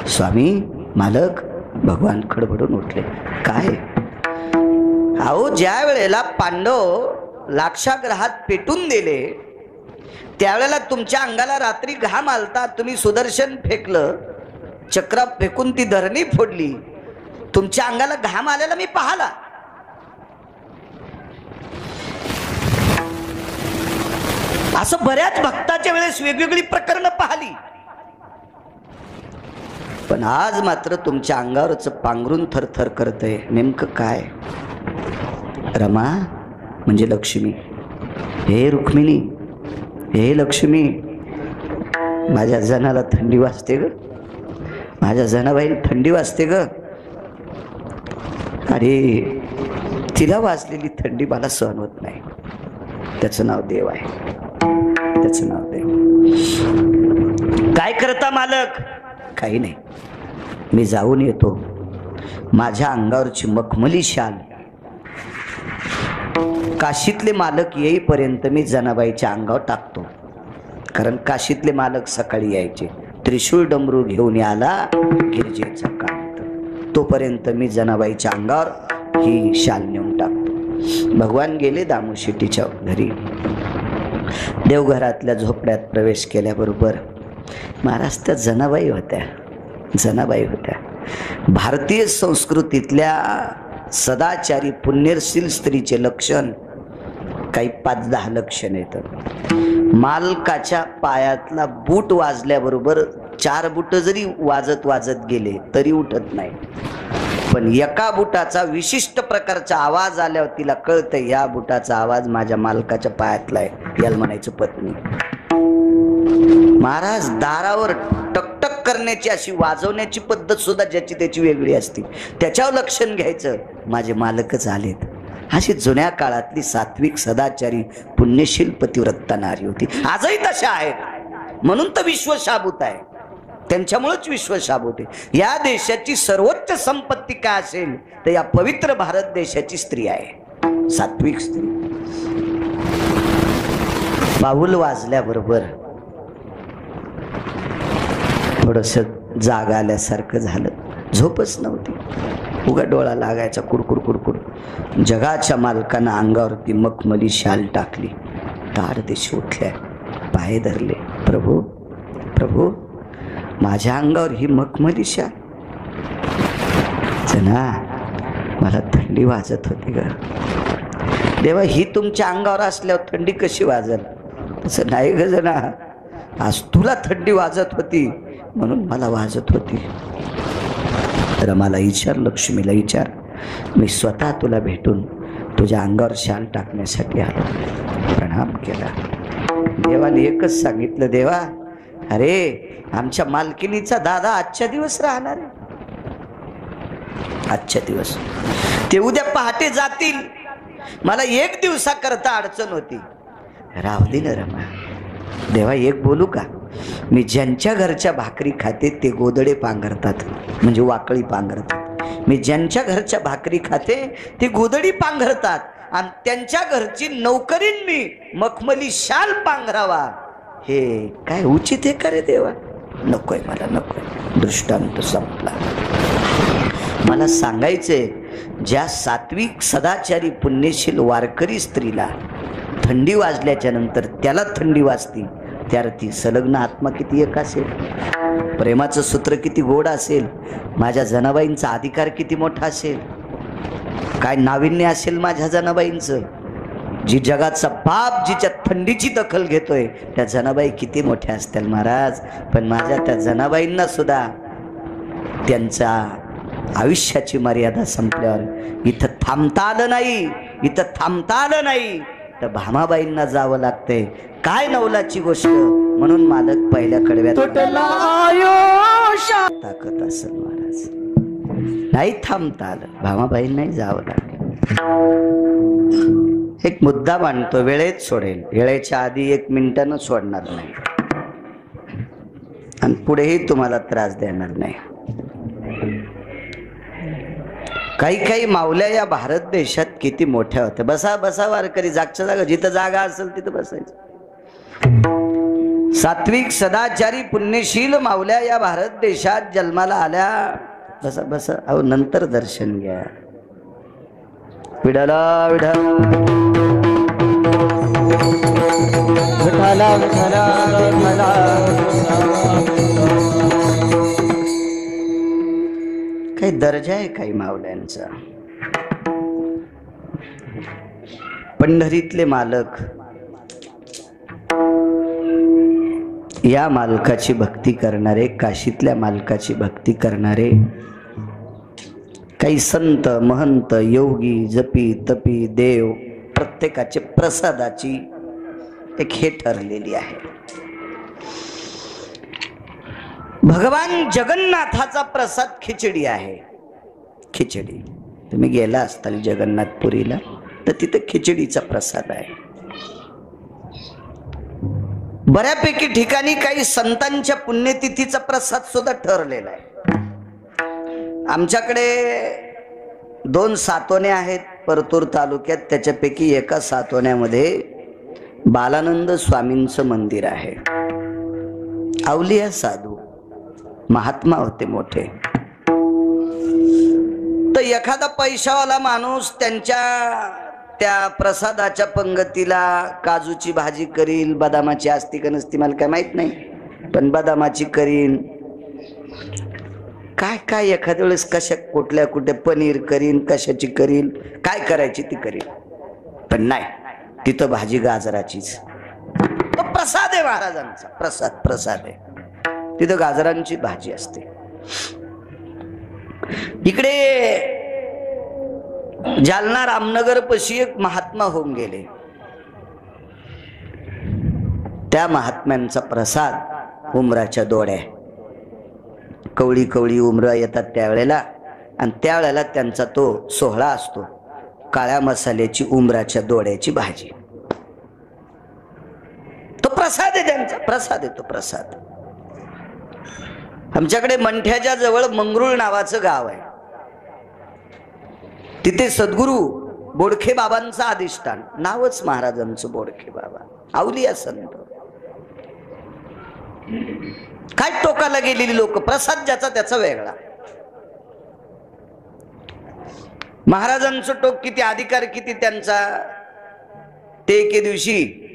स्वामी, मालक. भगवान खडबडून उठले. काय? अहो, ज्या वेळेला पांडव लाक्षाग्रहात पेटून दिले त्यावेळेला तुमच्या अंगाला रात्री घाम आलता, तुम्ही सुदर्शन फेकलं, चक्र फेकून ती धरणी फोडली, तुमच्या अंगाला घाम आलेला मी पाहिला. असं बऱ्याच भक्ताच्या वेळेस वेगवेगळी प्रकरणं पाहिली. पण आज मात्र तुमच्या अंगावरच पांघरून थरथर करतंय. नेमकं काय? रमा म्हणजे लक्ष्मी. हे रुक्मिणी, हे लक्ष्मी, माझ्या जनाला थंडी वाजते ग, माझ्या जनाबाईला थंडी वाजते ग. अरे, तिला वाजलेली थंडी मला सहन होत नाही. त्याचं नाव देव आहे, त्याचं नाव देव. काय करता मालक? काही नाही, मी जाऊन येतो. माझ्या अंगावरची मखमली शाल काशीतले मालक येईपर्यंत मी जनाबाईच्या अंगावर टाकतो. कारण काशीतले मालक सकाळी यायचे, त्रिशूळ डमरू घेऊन याला गिरजेचा कांत. तोपर्यंत मी जनाबाईच्या अंगावर ही शाल नेऊन टाकतो. भगवान गेले दामोशीटीच्या घरी. देवघरातल्या झोपड्यात प्रवेश केल्याबरोबर महाराज त्या जनाबाई होत्या. जनाबाई होत्या. भारतीय संस्कृतीतल्या सदाचारी पुण्यशील स्त्रीचे लक्षण काही 5-10 लक्षण येतात. मालकाच्या पायातला बूट वाजल्याबरोबर 4 बूट जरी वाजत वाजत गेले तरी उठत नाही. पण एका बुटाचा विशिष्ट प्रकारचा आवाज आल्यावर तिला कळतं या बुटाचा आवाज माझ्या मालकाच्या पायातला आहे. याला म्हणायचं पत्नी. महाराज दारावर टकटक करण्याची अशी वाजवण्याची पद्धत सुद्धा ज्याची त्याची वेगळी असते. त्याच्यावर लक्षण घ्यायचं माझे मालकच आलेत. अशी जुन्या काळातली सात्विक सदाचारी पुण्यशील पतिव्रता नारी होती. आजही तशा आहेत. म्हणून तर विश्व शाबूत आहे. त्यांच्यामुळेच विश्व शाबूत आहे. या देशाची सर्वोच्च संपत्ती काय असेल तर या पवित्र भारत देशाची स्त्री आहे, सात्विक स्त्री. पाऊल वाजल्याबरोबर थोडस जाग आल्यासारखं झालं. झोपच नव्हती, उगा डोळा लागायचा कुडकुड कुडकुड. जगाच्या मालकानं अंगावरती मखमली शाल टाकली. ताड दिशी उठल्या, पाय धरले. प्रभू प्रभू, माझ्या अंगावर ही मखमली शाल? जना, मला थंडी वाजत होती ग देवा. ही तुमच्या अंगावर असल्यावर थंडी कशी वाजल? तसं नाही ग जना, आज तुला थंडी वाजत होती म्हणून मला वाजत होती. तर मला विचार, लक्ष्मीला विचार, मी स्वतः तुला भेटून तुझ्या अंगावर शाल टाकण्यासाठी आलो. प्रणाम केला. देवाने एकच सांगितलं, देवा अरे आमच्या मालकिनीचा दादा आजच्या दिवस राहणार आहे. आजच्या दिवस, ते उद्या पहाटे जातील, मला एक दिवसाकरता अडचण होती. राहू दे ना रमा. देवा एक बोलू का, मी ज्यांच्या घरच्या भाकरी खाते ते गोदडे पांघरतात, म्हणजे वाकळी पांघरतात. मी ज्यांच्या घरच्या भाकरी खाते ते गोदडी पांघरतात, आणि त्यांच्या घरची नौकरींनी मखमली शाल पांघरावा, हे काय उचित आहे का रे देवा? नकोय मला, नकोय. दृष्टांत संपला. मला सांगायचंय, ज्या सात्विक सदाचारी पुण्यशील वारकरी स्त्रीला थंडी वाजल्याच्या नंतर त्याला थंडी वाजती, त्यावर ती संलग्न आत्मा किती एक असेल, प्रेमाचं सूत्र किती गोड असेल, माझ्या जनाबाईंचा अधिकार किती मोठा असेल, काय नाविन्य असेल माझ्या जनाबाईंचं. जी जगाचा बाप जिच्या थंडीची दखल घेतोय, त्या जनाबाई किती मोठ्या असतील महाराज. पण माझ्या त्या जनाबाईंना सुद्धा त्यांचा आयुष्याची मर्यादा संपल्यावर इथं थांबता आलं नाही, इथं थांबता आलं नाही तर भामाबाईंना जावं लागतंय. काय नवलाची गोष्ट. म्हणून मालक पहिल्या कडव्यात ताकद असेल महाराज, नाही थांबता आलं, भामाबाईंनाही जावं लागलं. एक मुद्दा मांडतो, वेळेत सोडेल, वेळेच्या आधी 1 मिनिटानं सोडणार नाही, आणि पुढेही तुम्हाला त्रास देणार नाही. काही माऊल्या या भारत देशात किती मोठ्या होत्या. बसा बसा वारकरी, जागच्या जागा, जिथं जागा असेल तिथं बसायचं. सात्विक सदाचारी पुण्यशील माऊल्या या भारत देशात जन्माला आल्या. बसा बसा, अहो नंतर दर्शन घ्या. विठाला विठाला विठाला विठाला. काही दर्जा आहे काही माऊल्यांचा. पंढरीतले मालक, या मालकाची भक्ती करणारे, काशीतल्या मालकाची भक्ती करणारे काही संत महंत योगी जपी तपी देव, प्रत्येकाचे प्रसादाची एक हे ठरलेली आहे. भगवान जगन्नाथाचा प्रसाद खिचडी आहे. खिचडी, तुम्ही गेला असताल जगन्नाथपुरीला तर तिथे खिचडीचा प्रसाद आहे. बऱ्यापैकी ठिकाणी काही संतांच्या पुण्यतिथीचा प्रसाद सुद्धा ठरलेला आहे. आमच्याकडे 2 सातोने आहेत परतूर तालुक्यात. त्याच्यापैकी एका सातोन्यामध्ये बालानंद स्वामींचं मंदिर आहे. अवलिया साधू महात्मा होते मोठे. तर एखादा पैशावाला माणूस त्यांच्या त्या प्रसादाच्या पंगतीला काजूची भाजी करील, बदामाची असती का नसती मला काय माहित नाही, पण बदामाची करीन, काय काय एखाद्या वेळेस कशा कुठल्या कुठे पनीर करीन, कशाची करील, काय करायची ती करील, पण नाही तिथं भाजी गाजराचीच. तो प्रसाद आहे महाराजांचा, प्रसाद आहे. तिथं गाजरांची भाजी असते. इकडे जालना रामनगर पशी एक महात्मा होऊन गेले. त्या महात्म्यांचा प्रसाद उमराच्या दोड्या, कवळी कवळी उमरा येतात त्यावेळेला, आणि त्यावेळेला त्यांचा तो सोहळा असतो. काळ्या मसाल्याची उमराच्या दोड्याची भाजी, तो प्रसाद आहे त्यांचा. प्रसाद आहे तो प्रसाद. आमच्याकडे मंठ्याच्या जवळ मंगरुळ नावाचं गाव आहे. तिथे सद्गुरू बोडखे बाबांचं अधिष्ठान, नावच महाराजांचं बोडखे बाबा, अवलिया संत. काय टोकाला गेलेली लोक, प्रसाद ज्याचा त्याचा वेगळा. महाराजांचं टोक किती, अधिकार किती त्यांचा. ते एके दिवशी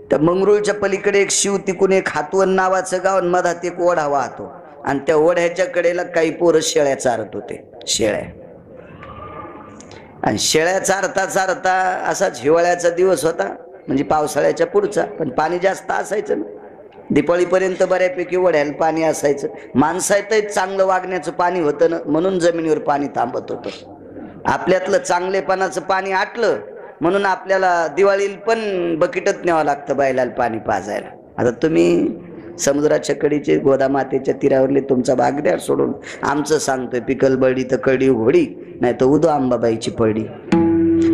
त्या मंगरुळच्या पलीकडे एक शिव, तिकून एक हातवन नावाचं गाव, मधात एक ओढा वाहतो आणि त्या ओढ्याच्या कडेला काही पोरं शेळ्या चारत होते. शेळ्या आणि शेळ्या चारता चारता असाच हिवाळ्याचा दिवस होता, म्हणजे पावसाळ्याच्या पुढचा, पण पाणी जास्त असायचं ना. दिपाळीपर्यंत बऱ्यापैकी ओढ्याला पाणी असायचं. माणसातही चांगलं वागण्याचं पाणी होतं ना, म्हणून जमिनीवर पाणी थांबत होतं. आपल्यातलं चांगलेपणाचं पाणी आटलं म्हणून आपल्याला दिवाळीला पण बकेटच न्यावं लागतं बैलाला पाणी पाजायला. आता तुम्ही समुद्राच्या कडीचे, गोदामातेच्या तीरावरले तुमचा बागद्यार सोडून आमचं सांगतोय पिकल बळडी तर कडी घोडी, नाही तर उदो आंबाबाईची पडली.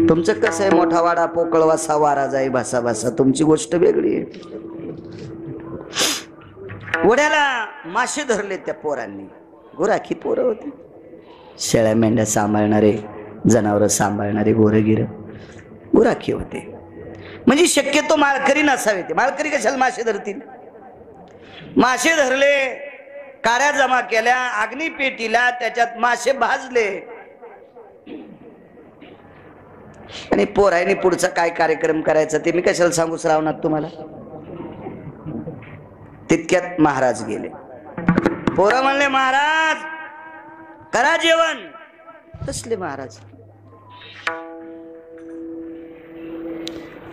तुमचं कसं आहे, मोठा वाडा पोकळ वासा वारा जाई भासा भासा, तुमची गोष्ट वेगळी आहे. ओढ्याला मासे धरले त्या पोरांनी, गुराखी पोरं होती, शेळ्या मेंढ्या सांभाळणारे, जनावर सांभाळणारे गोरगिर गुराखी होते. म्हणजे शक्यतो माळकरी नसावे. ते माळकरी कशाला मासे धरतील. मासे धरले, काड्या जमा केल्या, अग्नी पेटीला, त्याच्यात मासे भाजले आणि पोरांनी पुढचा काय कार्यक्रम करायचा ते मी कशाला सांगू श्रावणात तुम्हाला. तितक्यात महाराज गेले. पोरं म्हणले महाराज करा जेवण. कसले महाराज.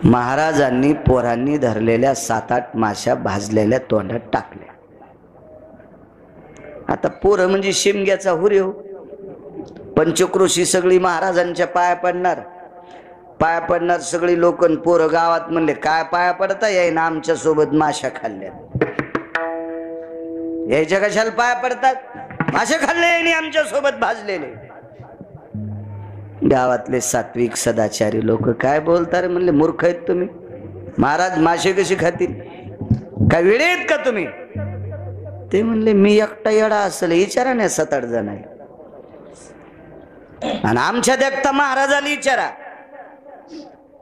महाराजांनी पोरांनी धरलेल्या 7-8 माश्या भाजलेल्या तोंडात टाकल्या. आता पोरं म्हणजे शिमग्याचा हुरेव. पंचक्रोशी सगळी महाराजांच्या पाया पडणार, पाया पडणार सगळी लोक. पोरं गावात म्हणले काय पाया पडता येईना, आमच्या सोबत माश्या खाल्ल्या. यायच्या कशाला पाया पडतात, मासे खाल्ले आणि आमच्या सोबत भाजलेले. गावातले सात्विक सदाचारी लोक काय बोलता रे म्हणले, मूर्ख आहेत तुम्ही. महाराज मासे कशी खातील, काय वेडे आहेत का तुम्ही. ते म्हणले मी एकटा येडा असेल, विचारा नाही 7-8 जण आहे आणि आमच्या देखता महाराजाला विचारा.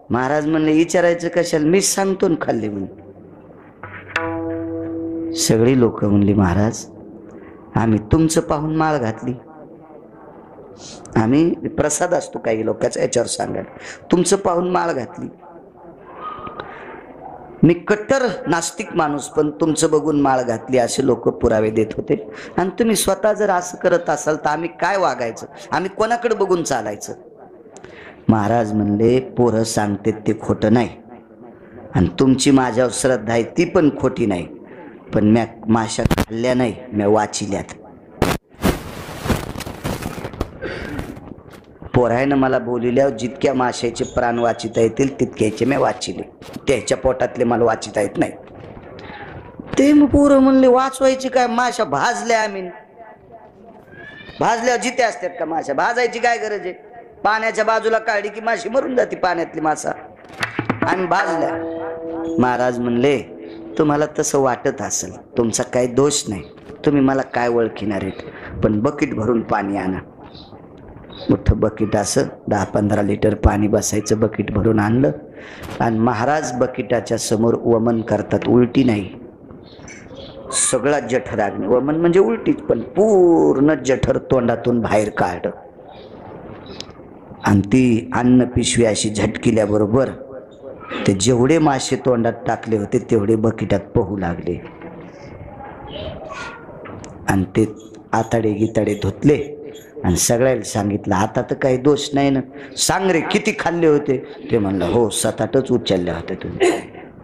महाराज म्हणले विचारायचं कशाला, मीच सांगतो ना खाल्ली म्हणून. सगळी लोक म्हणली महाराज आम्ही तुमचं पाहून माळ घातली. आम्ही प्रसाद असतो काही लोकांचा याच्यावर सांगायला, तुमचं पाहून माळ घातली. मी कट्टर नास्तिक माणूस पण तुमचं बघून माळ घातली असे लोक पुरावे देत होते. आणि तुम्ही स्वतः जर असं करत असाल तर आम्ही काय वागायचं, आम्ही कोणाकडे बघून चालायचं. महाराज म्हणले पोरं सांगते ते खोटं नाही आणि तुमची माझ्यावर श्रद्धा आहे ती पण खोटी नाही, पण म्या माशा खाल्ल्या नाही, म्या वाचिल्यात. पोरायनं मला बोलिल्यावर जितक्या माशाचे प्राण वाचिता येतील तितक्याचे मी वाचिले, त्याच्या पोटातले मला वाचिता येत नाही. ते मग पोरं म्हणले वाचवायची काय, माशा भाजल्या आम्ही. भाजल्यावर जिते असतात का माशा, भाजायची काय गरज आहे. पाण्याच्या बाजूला काढली की माशी मरून जाते पाण्यातली मासा. आम्ही भाजल्या. महाराज म्हणले तुम्हाला तसं वाटत असेल, तुमचा काही दोष नाही, तुम्ही मला काय ओळखीणार आहेत, पण बकेट भरून पाणी आणा. मोठं बकेट असं 10-15 लिटर पाणी बसायचं, बकेट भरून आणलं आणि महाराज बकेटाच्या समोर वमन करतात. उलटी नाही, सगळा जठर अग्नी. वमन म्हणजे उलटीच, पण पूर्ण जठर तोंडातून बाहेर काढ आणि ती अन्न पिशवी अशी झटकिल्याबरोबर ते जेवढे मासे तोंडात टाकले होते तेवढे बकेटात पोहू लागले आणि ते आताडे गिताडे धुतले आणि सगळ्याला सांगितलं आता तर काही दोष नाही ना, सांग रे किती खाल्ले होते. ते म्हणलं हो 7-8च उचलल्या होत्या तुम्ही.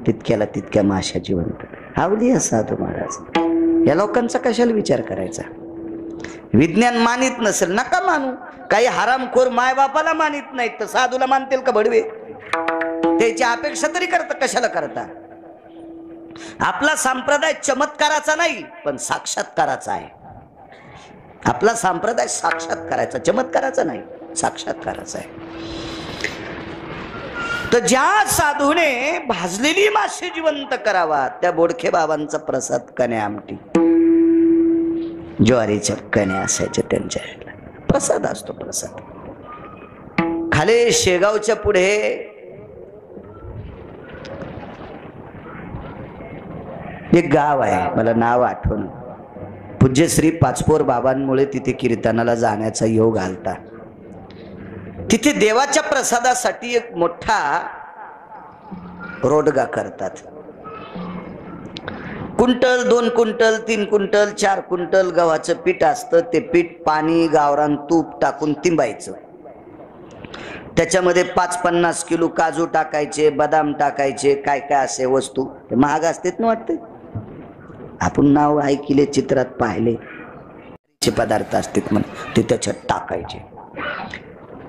तितक्याला तितक्या माशा जिवंत. आवली असा तो महाराज. या लोकांचा कशाला विचार करायचा. विज्ञान मानित नसेल नका मानू. काही हरामखोर मायबापाला मानित नाहीत तर साधूला मानतील का भडवे. त्याची अपेक्षा तरी करता कशाला करता. आपला संप्रदाय चमत्काराचा नाही पण साक्षात्काराचा आहे. आपला संप्रदाय साक्षात्काराचा, चमत्काराचा नाही, साक्षात्काराचा आहे. तर ज्या साधूने भाजलेली मासे जिवंत करावा त्या बोडखे बाबांचा प्रसाद कण्या आमटी, ज्वारीच्या कण्या असायच्या त्यांच्या प्रसाद असतो. प्रसाद खाली शेगावच्या पुढे एक गाव आहे, मला नाव आठवण. पूज्य श्री पाचपोर बाबांमुळे तिथे कीर्तनाला जाण्याचा योग आलता. तिथे देवाच्या प्रसादासाठी एक मोठा रोडगा करतात. कुंटल, 2 कुंटल, 3 कुंटल, 4 कुंटल गव्हाचं पीठ असतं. ते पीठ पाणी, गावरान तूप टाकून तिंबायचं. त्याच्यामध्ये 5-50 किलो काजू टाकायचे, बदाम टाकायचे, काय काय असे वस्तू. ते महाग असतेत ना वाटते, आपण नाव ऐकले, चित्रात पाहिले पदार्थ असतात म्हणून ते त्याच्यात टाकायचे.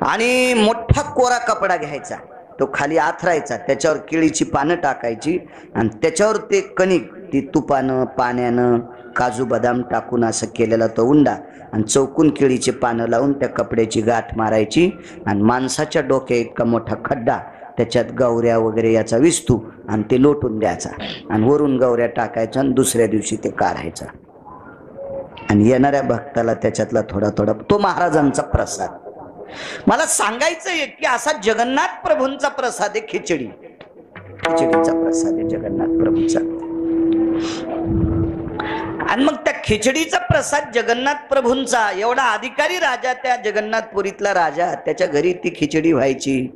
आणि मोठा कोरा कपडा घ्यायचा, तो खाली आथरायचा, त्याच्यावर केळीची पानं टाकायची आणि त्याच्यावर ते कणिक, ती तुपानं, पाण्यानं, काजू बदाम टाकून असं केलेला तो उंडा, आणि चौकून केळीचे पानं लावून त्या कपड्याची गाठ मारायची आणि माणसाच्या डोक्या इतका मोठा खड्डा, त्याच्यात गौऱ्या वगैरे याचा विस्तू आणि ते लोटून द्यायचा आणि वरून गौऱ्या टाकायचा आणि दुसऱ्या दिवशी ते काढायचा आणि येणाऱ्या भक्ताला त्याच्यातला थोडा थोडा, तो महाराजांचा प्रसाद. मला सांगायचं आहे की असा जगन्नाथ प्रभूंचा प्रसाद आहे खिचडी. खिचडीचा प्रसाद आहे जगन्नाथ प्रभूंचा. आणि मग त्या खिचडीचा प्रसाद जगन्नाथ प्रभूंचा, एवढा अधिकारी राजा, त्या जगन्नाथपुरीतला राजा, त्याच्या घरी ती खिचडी व्हायची.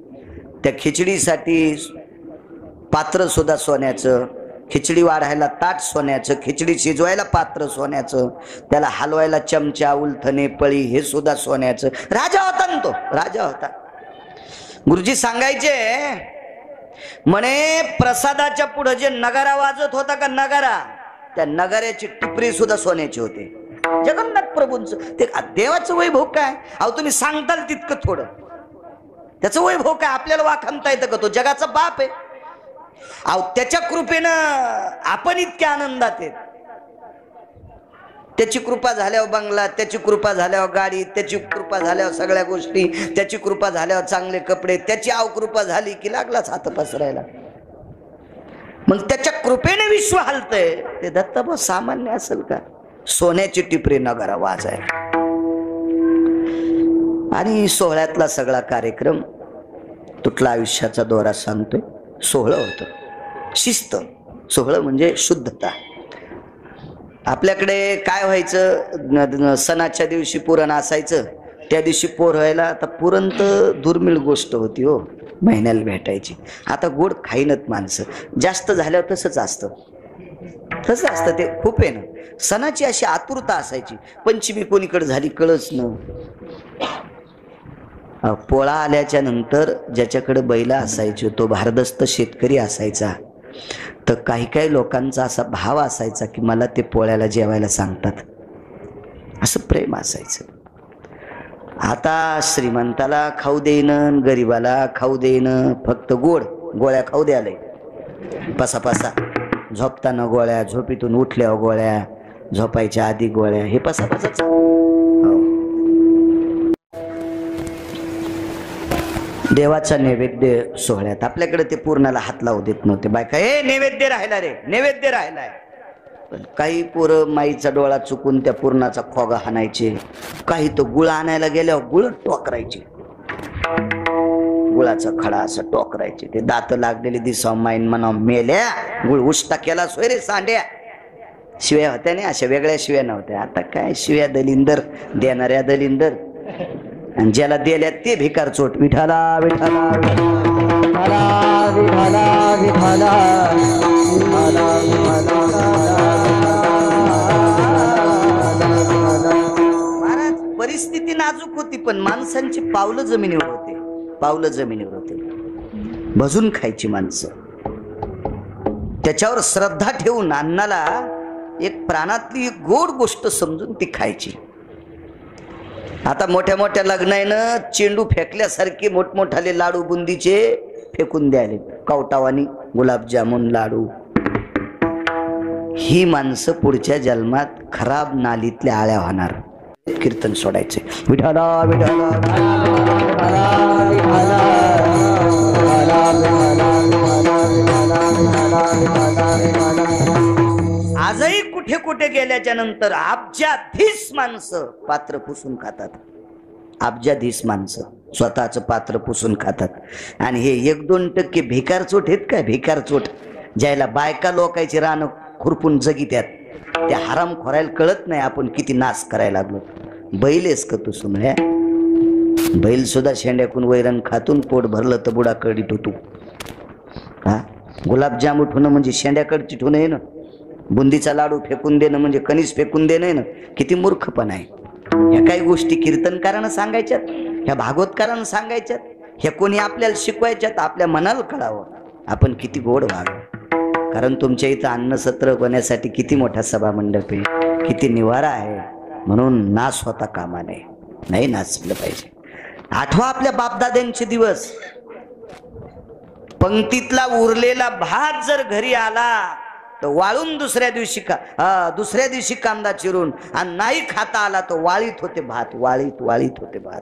त्या खिचडीसाठी पात्र सुद्धा सोन्याचं, खिचडी वाढायला ताट सोन्याचं, खिचडी शिजवायला पात्र सोन्याचं, त्याला हलवायला चमचा, उलथणे, पळी हे सुद्धा सोन्याचं. राजा होता ना तो, राजा होता. गुरुजी सांगायचे म्हणे, प्रसादाच्या पुढे जे नगारा वाजत होता का नगारा, त्या नगाऱ्याची टिपरी सुद्धा सोन्याची होते. जगन्नाथ प्रभूंचं ते देवाचं वैभव काय, अहो तुम्ही सांगताल तितकं थोडं. त्याचं वैभव काय आपल्याला वाखाणता येतं का, तो जगाचा बाप आहे. अहो त्याच्या कृपेनं आपण इतक्या आनंदात आहेत. त्याची कृपा झाल्यावर बंगला, त्याची कृपा झाल्यावर गाडी, त्याची कृपा झाल्यावर सगळ्या गोष्टी, त्याची कृपा झाल्यावर चांगले कपडे, त्याची अवकृपा झाली की लागलाच हात पसरायला. मग त्याच्या कृपेने विश्व हलतंय. ते दत्तभाऊ सामान्य असेल का, सोन्याची टिपरी नगारा वाजाय. आणि सोहळ्यातला सगळा कार्यक्रम, तुटला आयुष्याचा दोरा सांगतोय, सोहळं होतं. शिस्त, सोहळं म्हणजे शुद्धता. आपल्याकडे काय व्हायचं, सणाच्या दिवशी पुरण असायचं, त्या दिवशी पोर व्हायला. आता पुरण तर दुर्मिळ गोष्ट होती हो, महिन्याला भेटायची. आता गोड खाईनत माणसं, जास्त झाल्यावर तसंच असतं, तसं असतं ते. खूप आहे ना, सणाची अशी आतुरता असायची. पंचमी कोणीकडे झाली कळच न. पोळा आल्याच्या नंतर ज्याच्याकडे बैला असायची, तो भारदस्त शेतकरी असायचा. तर काही काही लोकांचा असा भाव असायचा की मला ते पोळ्याला जेवायला सांगतात, असं प्रेम असायचं. आता श्रीमंताला खाऊ देणं, गरीबाला खाऊ देणं, फक्त गोड गोळ्या खाऊ द्यायला, पसापसा. झोपताना गोळ्या, झोपेतून उठल्यावर गोळ्या, झोपायच्या आधी गोळ्या, हे पसापसाच. देवाचा नैवेद्य सोहळ्यात आपल्याकडे ते पूर्णाला हात लावू देत नव्हते. बायका, हे नैवेद्य राहिला रे, नैवेद्य राहिलाय. पण काही पोरं माईचा डोळा चुकून त्या पूर्णाचा खोगा हाणायचे. काही तो गुळ आणायला गेल्यावर गुळ टोकरायचे, गुळाचा खडा असं टोकरायचे. ते दात लागलेले दिसाव माईन म्हणा, मेल्या गुळ उष्टा केला सोय रे सांड्या. शिव्या होत्या नाही, अशा वेगळ्या शिव्या नव्हत्या. आता काय शिव्या दलिंदर, देणाऱ्या दलिंदर, आणि ज्याला दिल्या ते भिकार चोट. विठाला विठाला विठाला विठाला विठाला महाराज. परिस्थिती नाजूक होती, पण माणसांची पावलं जमिनीवर होते, पावलं जमिनीवर होते. भजून खायची माणसं, त्याच्यावर श्रद्धा ठेवून अन्नाला एक प्राणातली एक गोड गोष्ट समजून ती खायची. आता मोठ्या मोठ्या लग्नानं चेंडू फेकल्यासारखे मोठमोठाले लाडू बुंदीचे फेकून द्यायले, कवटावानी गुलाबजामुन लाडू. ही माणसं पुढच्या जन्मात खराब नालीतल्या आळ्या होणार. कीर्तन सोडायचे, विठाला विठाला आजही कुठे कुठे गेल्याच्या नंतर अब्जाधीश माणसं पात्र पुसून खातात. अब्जाधीश माणसं स्वतःचं पात्र पुसून खातात. आणि हे 1-2% भिकारचोट आहेत काय, भिकारचोट, ज्याला बायका लोकांची रानं खुरपून जगीत्यात, त्या हराम खोरायला कळत नाही आपण किती नाश करायला लागलो. बैल आहेस का तू सुमळ्या? बैल सुद्धा शेंड्याकून वैरण खातून पोट भरलं तर बुडा कडीत होतो. हा, गुलाबजाम उठवणं म्हणजे शेंड्याकडची ठेवणं आहे ना, बुंदीचा लाडू फेकून देणं म्हणजे कणीस फेकून देणं आहे ना. किती मूर्खपणा आहे. ह्या काही गोष्टी कीर्तनकारानं सांगायच्यात, ह्या भागवतकारानं सांगायच्यात, ह्या कोणी आपल्याला शिकवायच्यात. आपल्या मनाला कळावं आपण किती गोड व्हावं. कारण तुमच्या इथं अन्नसत्र होण्यासाठी किती मोठा सभा मंडप आहे, किती निवारा आहे. म्हणून नाश होता कामा नये, नाही नाचलं पाहिजे. आठवा आपल्या बापदाद्यांचे दिवस. पंक्तीतला उरलेला भात जर घरी आला तर वाळून दुसऱ्या दिवशी कांदा चिरून, आणि नाही खाता आला तर वाळीत होते भात, वाळीत होते भात.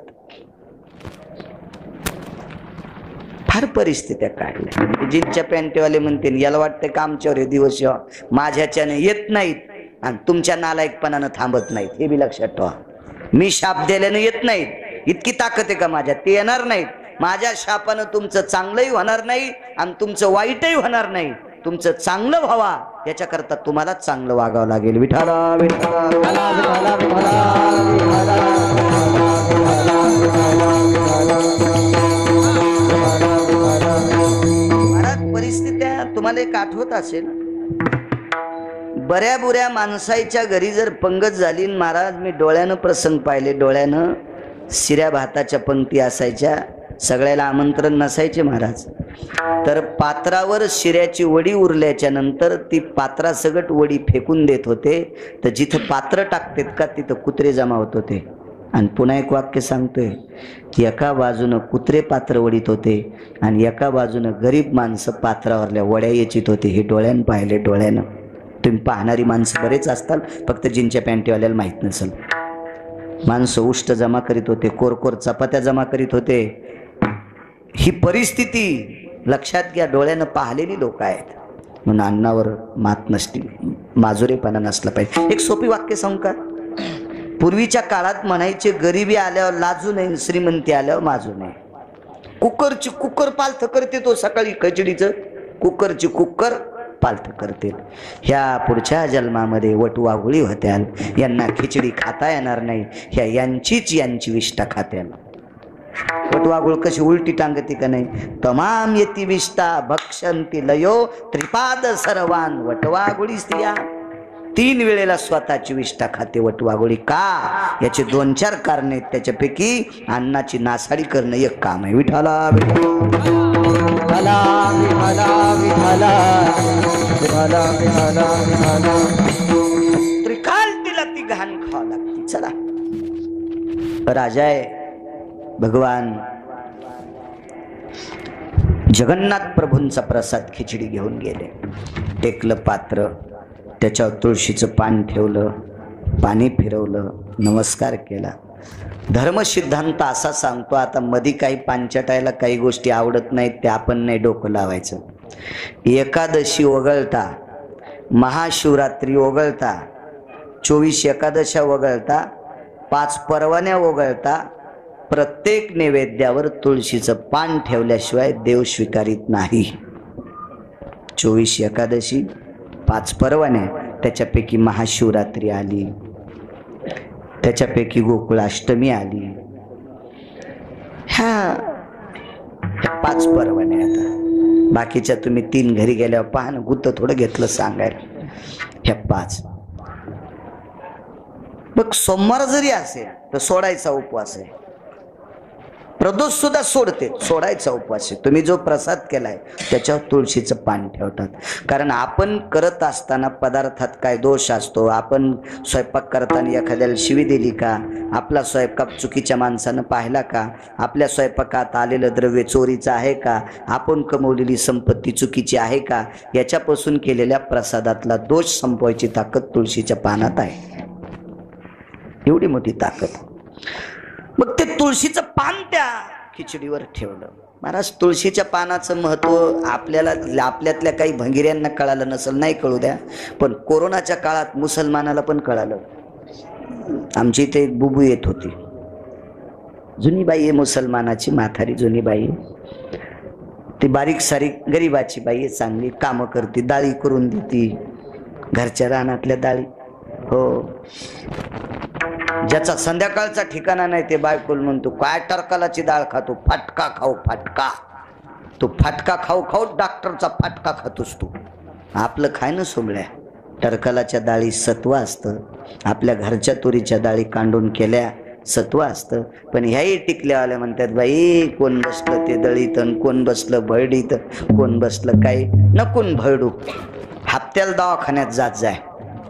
फार परिस्थित्या काढल्या. जीनच्या पॅन्टीवाले म्हणते याला वाटतं का आमच्यावर हे दिवस माझ्याच्याने येत नाहीत आणि तुमच्या नालायकपणानं थांबत नाहीत. हे बी लक्षात ठेवा. मी शाप दिल्यानं येत नाहीत, इतकी ताकद आहे का माझ्यात? ते येणार नाहीत. माझ्या शापानं तुमचं चांगलंही होणार नाही आणि तुमचं वाईटही होणार नाही. तुमचं चांगलं व्हावा याच्याकरता तुम्हाला चांगलं वागावं लागेल. विठाला महाराज, परिस्थित्या तुम्हाला एक आठवत असेल, बऱ्या बुऱ्या माणसाच्या घरी जर पंगत झाली, महाराज मी डोळ्यानं प्रसंग पाहिले. डोळ्यानं शिऱ्या भाताच्या पंक्ती असायच्या, सगळ्याला आमंत्रण नसायचे महाराज. तर पात्रावर शिऱ्याची वडी उरल्याच्या नंतर ती पात्रासगट वडी फेकून देत होते. तर जिथं पात्र टाकतेत का तिथं कुत्रे जमा होत होते. आणि पुन्हा एक वाक्य सांगतोय, एका बाजूनं कुत्रे पात्र वडीत होते आणि एका बाजूनं गरीब माणसं पात्रावरल्या वड्या येचित होते. हे डोळ्यानं पाहिले, डोळ्यानं. तुम्ही पाहणारी माणसं बरेच असतात, फक्त जीनच्या पॅन्टीवाल्याला माहीत नसेल. माणसं उष्ट जमा करीत होते, कोरकोर चपात्या जमा करीत होते. ही परिस्थिती लक्षात घ्या, डोळ्यानं पाहिलेली लोक आहेत. म्हणून अन्नावर मात नसती, माजुरेपणा नसला पाहिजे. एक सोपी वाक्य सांगू का? पूर्वीच्या काळात म्हणायचे, गरिबी आल्यावर लाजू नये, श्रीमंती आल्यावर माजू नये. कुकर पालथ करते तो सकाळी खिचडीचं, कुकरची कुकर पालथ करते. ह्या पुढच्या जन्मामध्ये वटवाघुळी होत्या, यांना खिचडी खाता येणार नाही, ह्या यांची विष्ठा खात्याल. वटवाघुळ कशी उलटी टांगती का नाही? तमाम येती विष्ठा भक्षंती लयो त्रिपाद सर्वान वटवाघुळी स्त्रिया. 3 वेळेला स्वतःची विष्ठा खाते वटवाघुळी. का? याचे 2-4 कारण आहेत. त्याच्यापैकी अन्नाची नासाडी करणं एक काम आहे. विठाला त्रिकाल तिला ती घाण खावा लागते. चला, राजा आहे भगवान जगन्नाथ प्रभूंचा प्रसाद खिचडी घेऊन गेले. टेकलं पात्र, त्याच्यावर तुळशीचं पान ठेवलं, पाणी फिरवलं, नमस्कार केला. धर्मसिद्धांत असा सांगतो, आता मधी काही पांचटायला काही गोष्टी आवडत नाहीत, ते आपण नाही डोकं लावायचं. एकादशी वगळता, महाशिवरात्री वगळता, 24 एकादशा वगळता, 5 परवान्या वगळता, प्रत्येक नैवेद्यावर तुळशीचं पान ठेवल्याशिवाय देव स्वीकारित नाही. 24 एकादशी, 5 परवान्या, त्याच्यापैकी महाशिवरात्री आली, त्याच्यापैकी गोकुळाष्टमी आली. ह्या 5 परवान्या. आता बाकीच्या तुम्ही 3 घरी गेल्यावर पहा ना, गुत्त थोडं घेतलं सांगायला. ह्या 5. मग सोमवार जरी असेल तर सोडायचा उपवास आहे. प्रदोष सुद्धा सोडते, सोडायचा उपवास आहे. तुम्ही जो प्रसाद केलाय त्याच्यावर तुळशीचं पान ठेवतात. कारण आपण करत असताना पदार्थात काय दोष असतो? आपण स्वयंपाक करताना एखाद्याला शिवी दिली का? आपला स्वयंपाक चुकीच्या माणसानं पाहिला का? आपल्या स्वयंपाकात आलेलं द्रव्य चोरीचं आहे का? आपण कमवलेली संपत्ती चुकीची आहे का? याच्यापासून केलेल्या प्रसादातला दोष संपवायची ताकद तुळशीच्या पानात आहे. एवढी मोठी ताकद. मग ते तुळशीचं पान त्या खिचडीवर ठेवलं. महाराज, तुळशीच्या पानाचं महत्व आपल्यातल्या काही भंगिऱ्यांना कळालं नसेल, नाही कळू द्या, पण कोरोनाच्या काळात मुसलमानाला पण कळालं. आमची इथे एक बुबू येत होती, जुनी बाई आहे, मुसलमानाची म्हातारी जुनी बाई. ती बारीक सारीक गरीबाची बाई आहे, चांगली कामं करते, डाळी करून देती, घरच्या रानातल्या डाळी. हो, ज्याचा संध्याकाळचा ठिकाणा नाही ते बायकोल म्हणतो काय टरकालाची डाळ खातो, फाटका खाऊ फाटका. तू फाटका खाऊ खाऊ डॉक्टरचा फाटका खातोस तू. आपलं खाय ना सोबळ्या. टरकालाच्या डाळी सत्व असतं, आपल्या घरच्या तुरीच्या डाळी कांडून केल्या सत्व असतं. पण ह्याही टिकल्यावाल्या म्हणतात बाई कोण बसलं ते दळीत, कोण बसलं भरडीत, कोण बसलं काही नकोन भरडू. हप्त्याला दवाखान्यात जात जाय.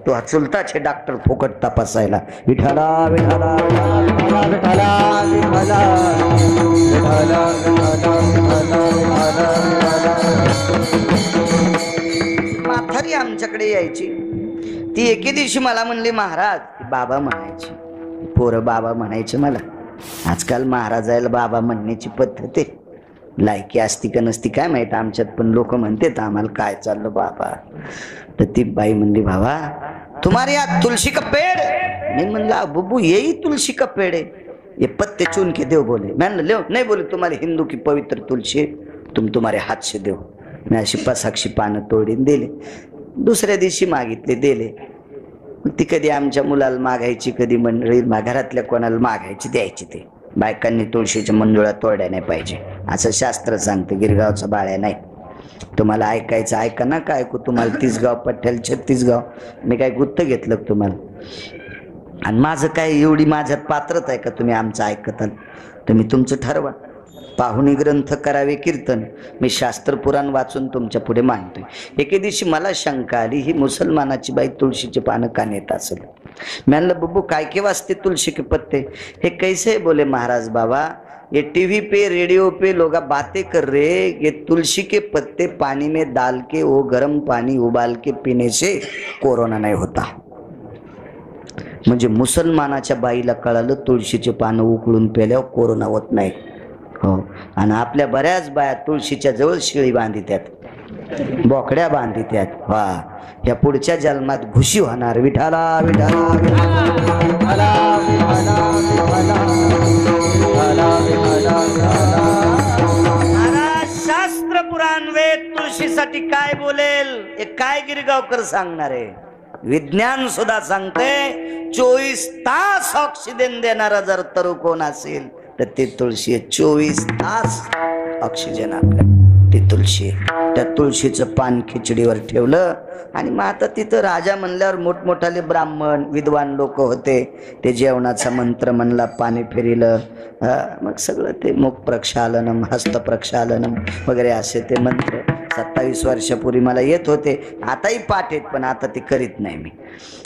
तो हा चुलताचे डॉक्टर फुकट तपासायला. विठाला विठाला विठाला विठाला विठाला विठाला म्हातारी आमच्याकडे यायची. ती एके दिवशी मला म्हणली महाराज, बाबा म्हणायची, पोरं बाबा म्हणायचे मला. आजकाल महाराजाला बाबा म्हणण्याची पद्धत आहे. लायकी असती का नसती काय माहित, आमच्यात पण लोक म्हणतात आम्हाला काय चाललं बाबा. तर ती बाई म्हणली बाबा तुम्हारे यहाँ तुलसी का पेड़. नहीं म्हणला बुब्बू यही तुलसी का पेड़ है, ये पत्ते चुन के दो बोले. मैं ले नहीं बोले तुम्हारे हिंदू की पवित्र तुलसी है, तुम तुम्हारे हाथ से दो. मी अशी 500 पानं तोडीन दिले. दुसऱ्या दिवशी मागितले दिले. ती कधी आमच्या मुलाला मागायची, कधी मंडळी घरातल्या कोणाला मागायची द्यायची. ते बायकांनी तुळशीच्या मंजुळा तोडल्या नाही पाहिजे असं शास्त्र सांगतं. गिरगावचा बाळ्या नाही. तुम्हाला ऐकायचं ऐका ना, काय ऐकू तुम्हाला 30 गाव पठ्ठ्याला 36 गाव. मी काय गुत्त घेतलं तुम्हाला. आणि माझं काय एवढी माझ्यात पात्रता आहे का तुम्ही आमचं ऐकताल. तुम्ही तुमचं ठरवा. पाहुणी ग्रंथ करावे कीर्तन, मी शास्त्र पुराण वाचून तुमच्या पुढे मांडतोय. एके दिवशी मला शंका आली, ही मुसलमानाची बाई तुळशीचे पानं का नेत असेल. मैं म्हणलं बब्बू काय के वास्ते तुलसी के पत्ते. हे कैसे बोले महाराज बाबा, ये टीवी पे रेडियो पे लोग बातें कर रहे, ये तुलसी के पत्ते पानी में डाल के वो गर्म पानी उबाल के पीने से कोरोना नहीं होता. म्हणजे मुसलमानाच्या बाईला कळालं तुळशीचे पानं उकळून पेल्यावर कोरोना होत नाही. हो, आणि आपल्या बऱ्याच बाया तुळशीच्या जवळ शिळी बांधित्यात, बोकड्या बांधित्यात. वा, या पुढच्या जन्मात घुशी होणार. विठाला विठाला विठाला महाराज शास्त्र पुराण वेद तुळशीसाठी काय बोलेल हे काय गिरगावकर सांगणार आहे. विज्ञान सुद्धा सांगते 24 तास ऑक्सिजन देणारा जर तरु कोण असेल तर ते तुळशी. 24 तास ऑक्सिजन आपल्या ती तुळशी. त्या तुळशीचं पान खिचडीवर ठेवलं. आणि मग आता तिथं राजा म्हणल्यावर मोठमोठाले ब्राह्मण विद्वान लोक होते. ते जेवणाचा मंत्र म्हणला, पाणी फिरिलं. मग सगळं ते मुख प्रक्षालनम हस्त प्रक्षालनम वगैरे असे ते मंत्र 27 वर्षापूर्वी मला येत होते. आताही पाठ आहेत पण आता ते करीत नाही मी.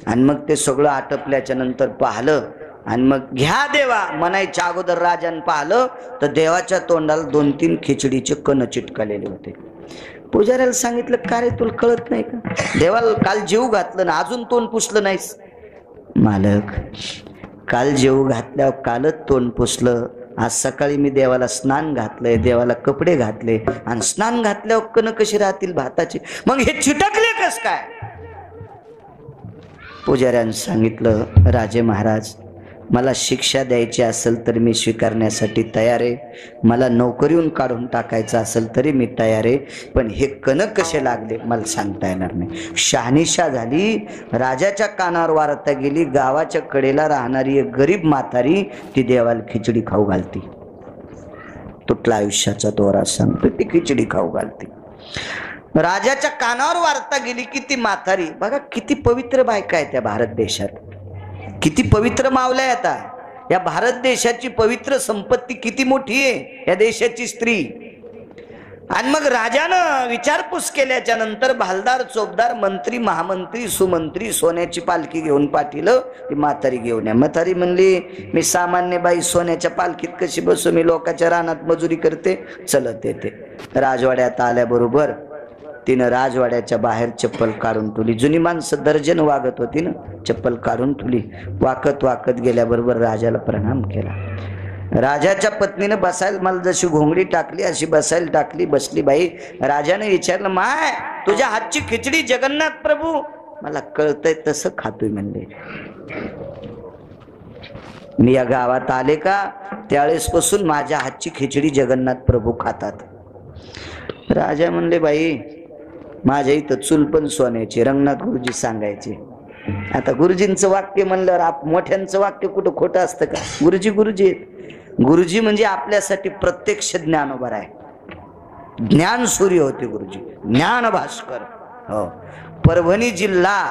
आणि मग ते सगळं आटपल्याच्या नंतर पाहिलं. आणि मग घ्या देवा म्हणायच्या अगोदर राजानं पाहिलं तर देवाच्या तोंडाला 2-3 खिचडीचे कण चिटकलेले होते. पुजाऱ्याला सांगितलं का रे तुला कळत नाही का, देवाला काल जेव घातलं ना अजून तोंड पुसलं नाहीस. मालक काल जेव घातल्यावर कालच तोंड पुसलं. आज सकाळी मी देवाला स्नान घातलंय, देवाला कपडे घातले, आणि स्नान घातल्यावर कण कशी राहतील भाताची, मग हे चिटकले कस काय. पुजाऱ्यानं सांगितलं राजे महाराज मला शिक्षा द्यायची असेल तर मी स्वीकारण्यासाठी तयार आहे, मला नोकरीहून काढून टाकायचं असेल तरी मी तयार आहे, पण हे कणक कसे लागले मला सांगता येणार नाही. शहानिशा झाली. राजाच्या कानावर वारता गेली. गावाच्या कडेला राहणारी एक गरीब म्हातारी ती देवाला खिचडी खाऊ घालती. तुटला आयुष्याचा दोरा सांगतो ती खिचडी खाऊ घालती. राजाच्या कानावर वारता गेली की ती म्हातारी. बघा किती पवित्र बायका आहे त्या भारत देशात, किती पवित्र मावल्या. आता या भारत देशाची पवित्र संपत्ती किती मोठी आहे या देशाची स्त्री. आणि मग राजानं विचारपूस केल्याच्या नंतर भालदार चोपदार मंत्री महामंत्री सुमंत्री सोन्याची पालखी घेऊन पाठीलं. ती म्हातारी घेऊन या. म्हातारी म्हणली मी सामान्य बाई सोन्याच्या पालखीत कशी बसू, मी लोकांच्या रानात मजुरी करते, चलत येते. राजवाड्यात आल्याबरोबर तिनं राजवाड्याच्या बाहेर चप्पल काढून ठेवली. जुनी माणसं दर्जन वागत होती ना, चप्पल काढून ठेवली. वाकत वाकत गेल्याबरोबर राजाला प्रणाम केला. राजाच्या पत्नीनं बसायला मला जशी घोंगडी टाकली अशी बसायला टाकली. बसली बाई. राजाने विचारलं माय तुझ्या हातची खिचडी जगन्नाथ प्रभू. मला कळतंय तसं खातोय म्हणले. मी या गावात आले का त्यावेळेसपासून माझ्या हातची खिचडी जगन्नाथ प्रभू खातात. राजा म्हणले बाई माझ्या इथं चूल पण सोन्याची, रंगनाथ गुरुजी सांगायचे. आता गुरुजींचं वाक्य म्हणल्यावर मोठ्यांचं वाक्य कुठं खोटं असतं का? गुरुजी गुरुजी आहेत. गुरुजी म्हणजे आपल्यासाठी प्रत्यक्ष ज्ञानोबर आहे. ज्ञान सूर्य होते गुरुजी, ज्ञान भास्कर. हो, परभणी जिल्हा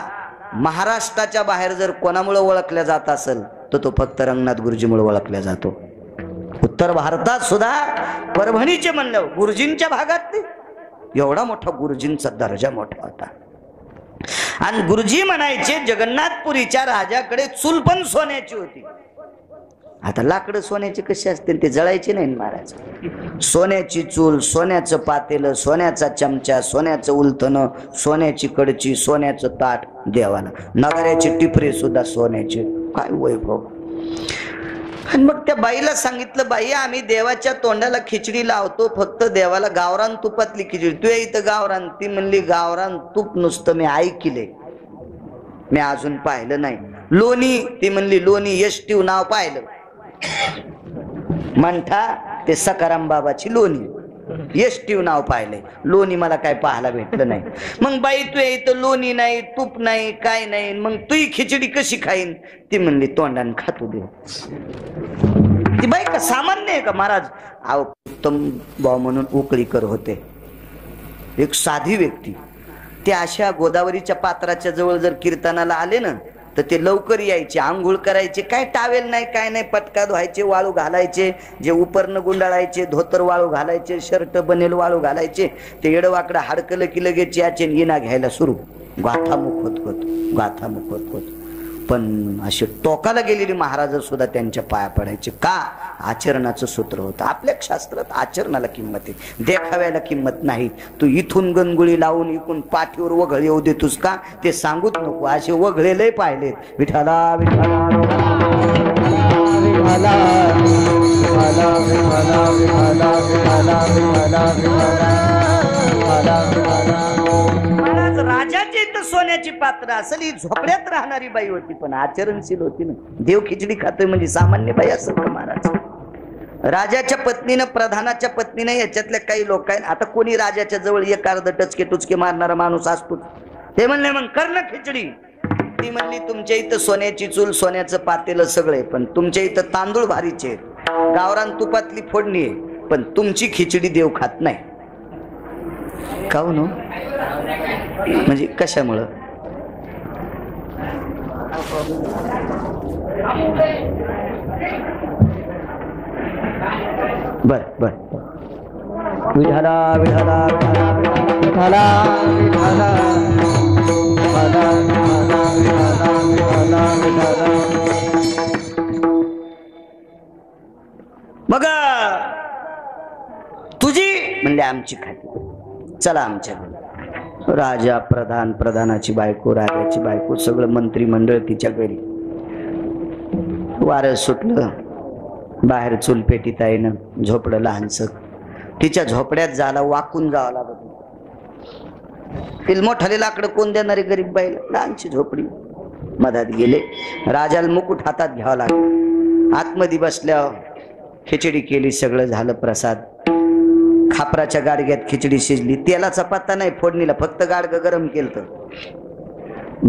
महाराष्ट्राच्या बाहेर जर कोणामुळे ओळखल्या जात असेल तर तो फक्त रंगनाथ गुरुजीमुळे ओळखला जातो. उत्तर भारतात सुद्धा परभणीचे म्हणलं गुरुजींच्या भागात एवढा मोठा गुरुजींचा दर्जा मोठा होता. आणि गुरुजी म्हणायचे जगन्नाथपुरीच्या राजाकडे चूल पण सोन्याची होती. आता लाकडं सोन्याचे कसे असते ते जळायचे नाही महाराज. सोन्याची चूल, सोन्याचं पातेलं, सोन्याचा चमचा, सोन्याचं उलथणं, सोन्याची कडची, सोन्याचं ताट देवाला. नगाऱ्याची टिपरे सुद्धा सोन्याचे. काय वैभव. आणि मग त्या बाईला सांगितलं, बाई आम्ही देवाच्या तोंडाला खिचडी लावतो, फक्त देवाला गावरान तुपातली खिचडी. तू इथं गावरान? ती म्हणली गावरान तूप नुसतं मी ऐकले, मी अजून पाहिलं नाही. लोणी? ती म्हणली लोणी यष्टीव नाव पाहिलं. म्हणता ते सकाराम बाबाची लोणी, यष्टीव नाव पाहिलंय, लोणी मला काय पाहायला भेटलं नाही. मग बाई तू इथं लोणी नाही, तूप नाही, काय नाही, मग तू खिचडी कशी खाईन? ती म्हणली तोंडाने खातो दे. ती बाई का सामान्य आहे का महाराज? उत्तम भाऊ म्हणून उकळीकर होते, एक साधी व्यक्ती. ते अशा गोदावरीच्या पात्राच्या जवळ जर कीर्तनाला आले ना तर ते लवकर यायचे, आंघोळ करायचे, काय टावेल नाही काय नाही, पटका धुवायचे, वाळू घालायचे, जे उपरनं गुंडाळायचे, धोतर वाळू घालायचे, शर्ट बनेल वाळू घालायचे. ते येडवाकडं हाडकलं की लगेच याचे इना घ्यायला सुरू. गाथामुख होत होत, गाथामुख होत होत. पण असे टोकाला गेलेली महाराज सुद्धा त्यांच्या पाया पडायचे. का? आचरणाचं सूत्र होतं. आपल्या शास्त्रात आचरणाला किंमत आहे, देखाव्याला किंमत नाही. तू इथून गणगुळी लावून इकून पाठीवर वघळ येऊ देतोस का ते सांगूच नको. असे वघळे लय पाहिलेत. विठाला विठाला विठाला विठाला विठाला विठाला विठाला विठाला विठाला विठाला. राजाची तर सोन्याची पात्र असेल, ही झोपड्यात राहणारी बाई होती पण आचरणशील होती ना. देव खिचडी खातोय म्हणजे सामान्य बाई असेल का महाराज? राजाच्या पत्नीनं, प्रधानाच्या पत्नीनं, याच्यातल्या काही लोक आहेत. आता कोणी राजाच्या जवळ एक अर्ध टचके टुचके मारणारा माणूस असतो. ते म्हणले मग कर ना खिचडी. ती म्हणली तुमच्या इथं सोन्याची चूल, सोन्याचं पातेलं सगळे, पण तुमच्या इथं तांदूळ भारीचे, गावरान तुपातली फोडणी आहे, पण तुमची खिचडी देव खात नाही. काऊन? म्हणजे कशामुळं? बर बर. विठाला विठाला विठाला विठाला विठाला विठाला विठाला. मग तुझी म्हणले आमची खाती, चला आमच्याकडे. राजा, प्रधान, प्रधानाची बायको, राजाची बायको, सगळं मंत्रिमंडळ तिच्या घरी. वारं सुटलं, बाहेर चुलपेटीत आहे ना झोपडं लहानस. तिच्या झोपड्यात झाला वाकून जावं लागत. मोठाले लाकडं कोण देणारे गरीब बाईला? लहानशी झोपडी. मधात गेले. राजाला मुकुट हातात घ्यावं लागलं. आतमध्ये बसल्या खिचडी केली, सगळं झालं. प्रसाद. खापराच्या गाडग्यात खिचडी शिजली. तेलाचा पत्ता नाही फोडणीला, फक्त गाडगं गरम केलं.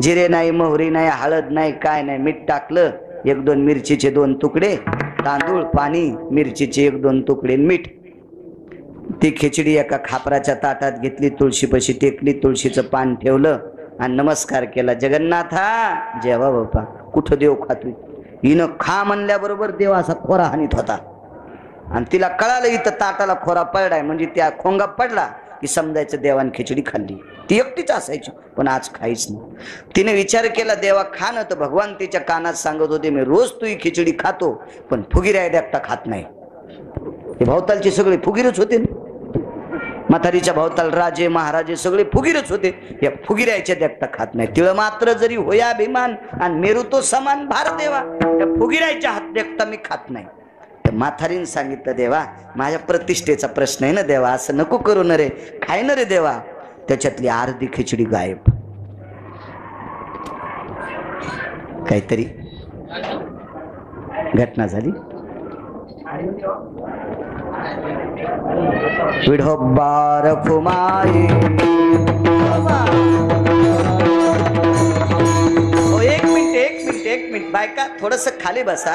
जिरे नाही, मोहरी नाही, हळद नाही, काय नाही. मीठ टाकलं, 1-2 मिरचीचे 2 तुकडे, तांदूळ, पाणी, मिरचीचे 1-2 तुकडे, मीठ. ती खिचडी एका खापराच्या ताटात घेतली, तुळशीपाशी टेकली, तुळशीचं पान ठेवलं आणि नमस्कार केला. जगन्नाथा जेवा बापा. कुठं देव खातोय? हिनं खा म्हणल्याबरोबर देव असा खोरा हानीत होता. आणि तिला कळालं इथं ताटाला खोरा पडलाय, म्हणजे त्या खोंगा पडला की समजायचं देवान खिचडी खाल्ली. ती एकटीच असायची पण आज खाईच नाही. तिने विचार केला देवा खा ना, तर भगवान तिच्या कानात सांगत होते मी रोज तू ही खिचडी खातो पण फुगिऱ्या देखता खात नाही. हे भोवतालचे सगळे फुगीरच होते ना. म्हातारीच्या भोवताल राजे महाराजे सगळे फुगीरच होते. या फुगिऱ्याच्या देखता खात नाही. तिळ मात्र जरी होया अभिमान आणि मेरू तो समान भार देवा, या फुगिऱ्याच्या हात देखता मी खात नाही. म्हातारीने सांगितलं देवा माझ्या प्रतिष्ठेचा प्रश्न आहे ना देवा, असं नको करू न रे, खाय न रे देवा. त्याच्यातली अर्धी खिचडी गायब. काहीतरी घटना झाली. विढोबार फुमाई. एक मिनिट बायका थोडस खाली बसा.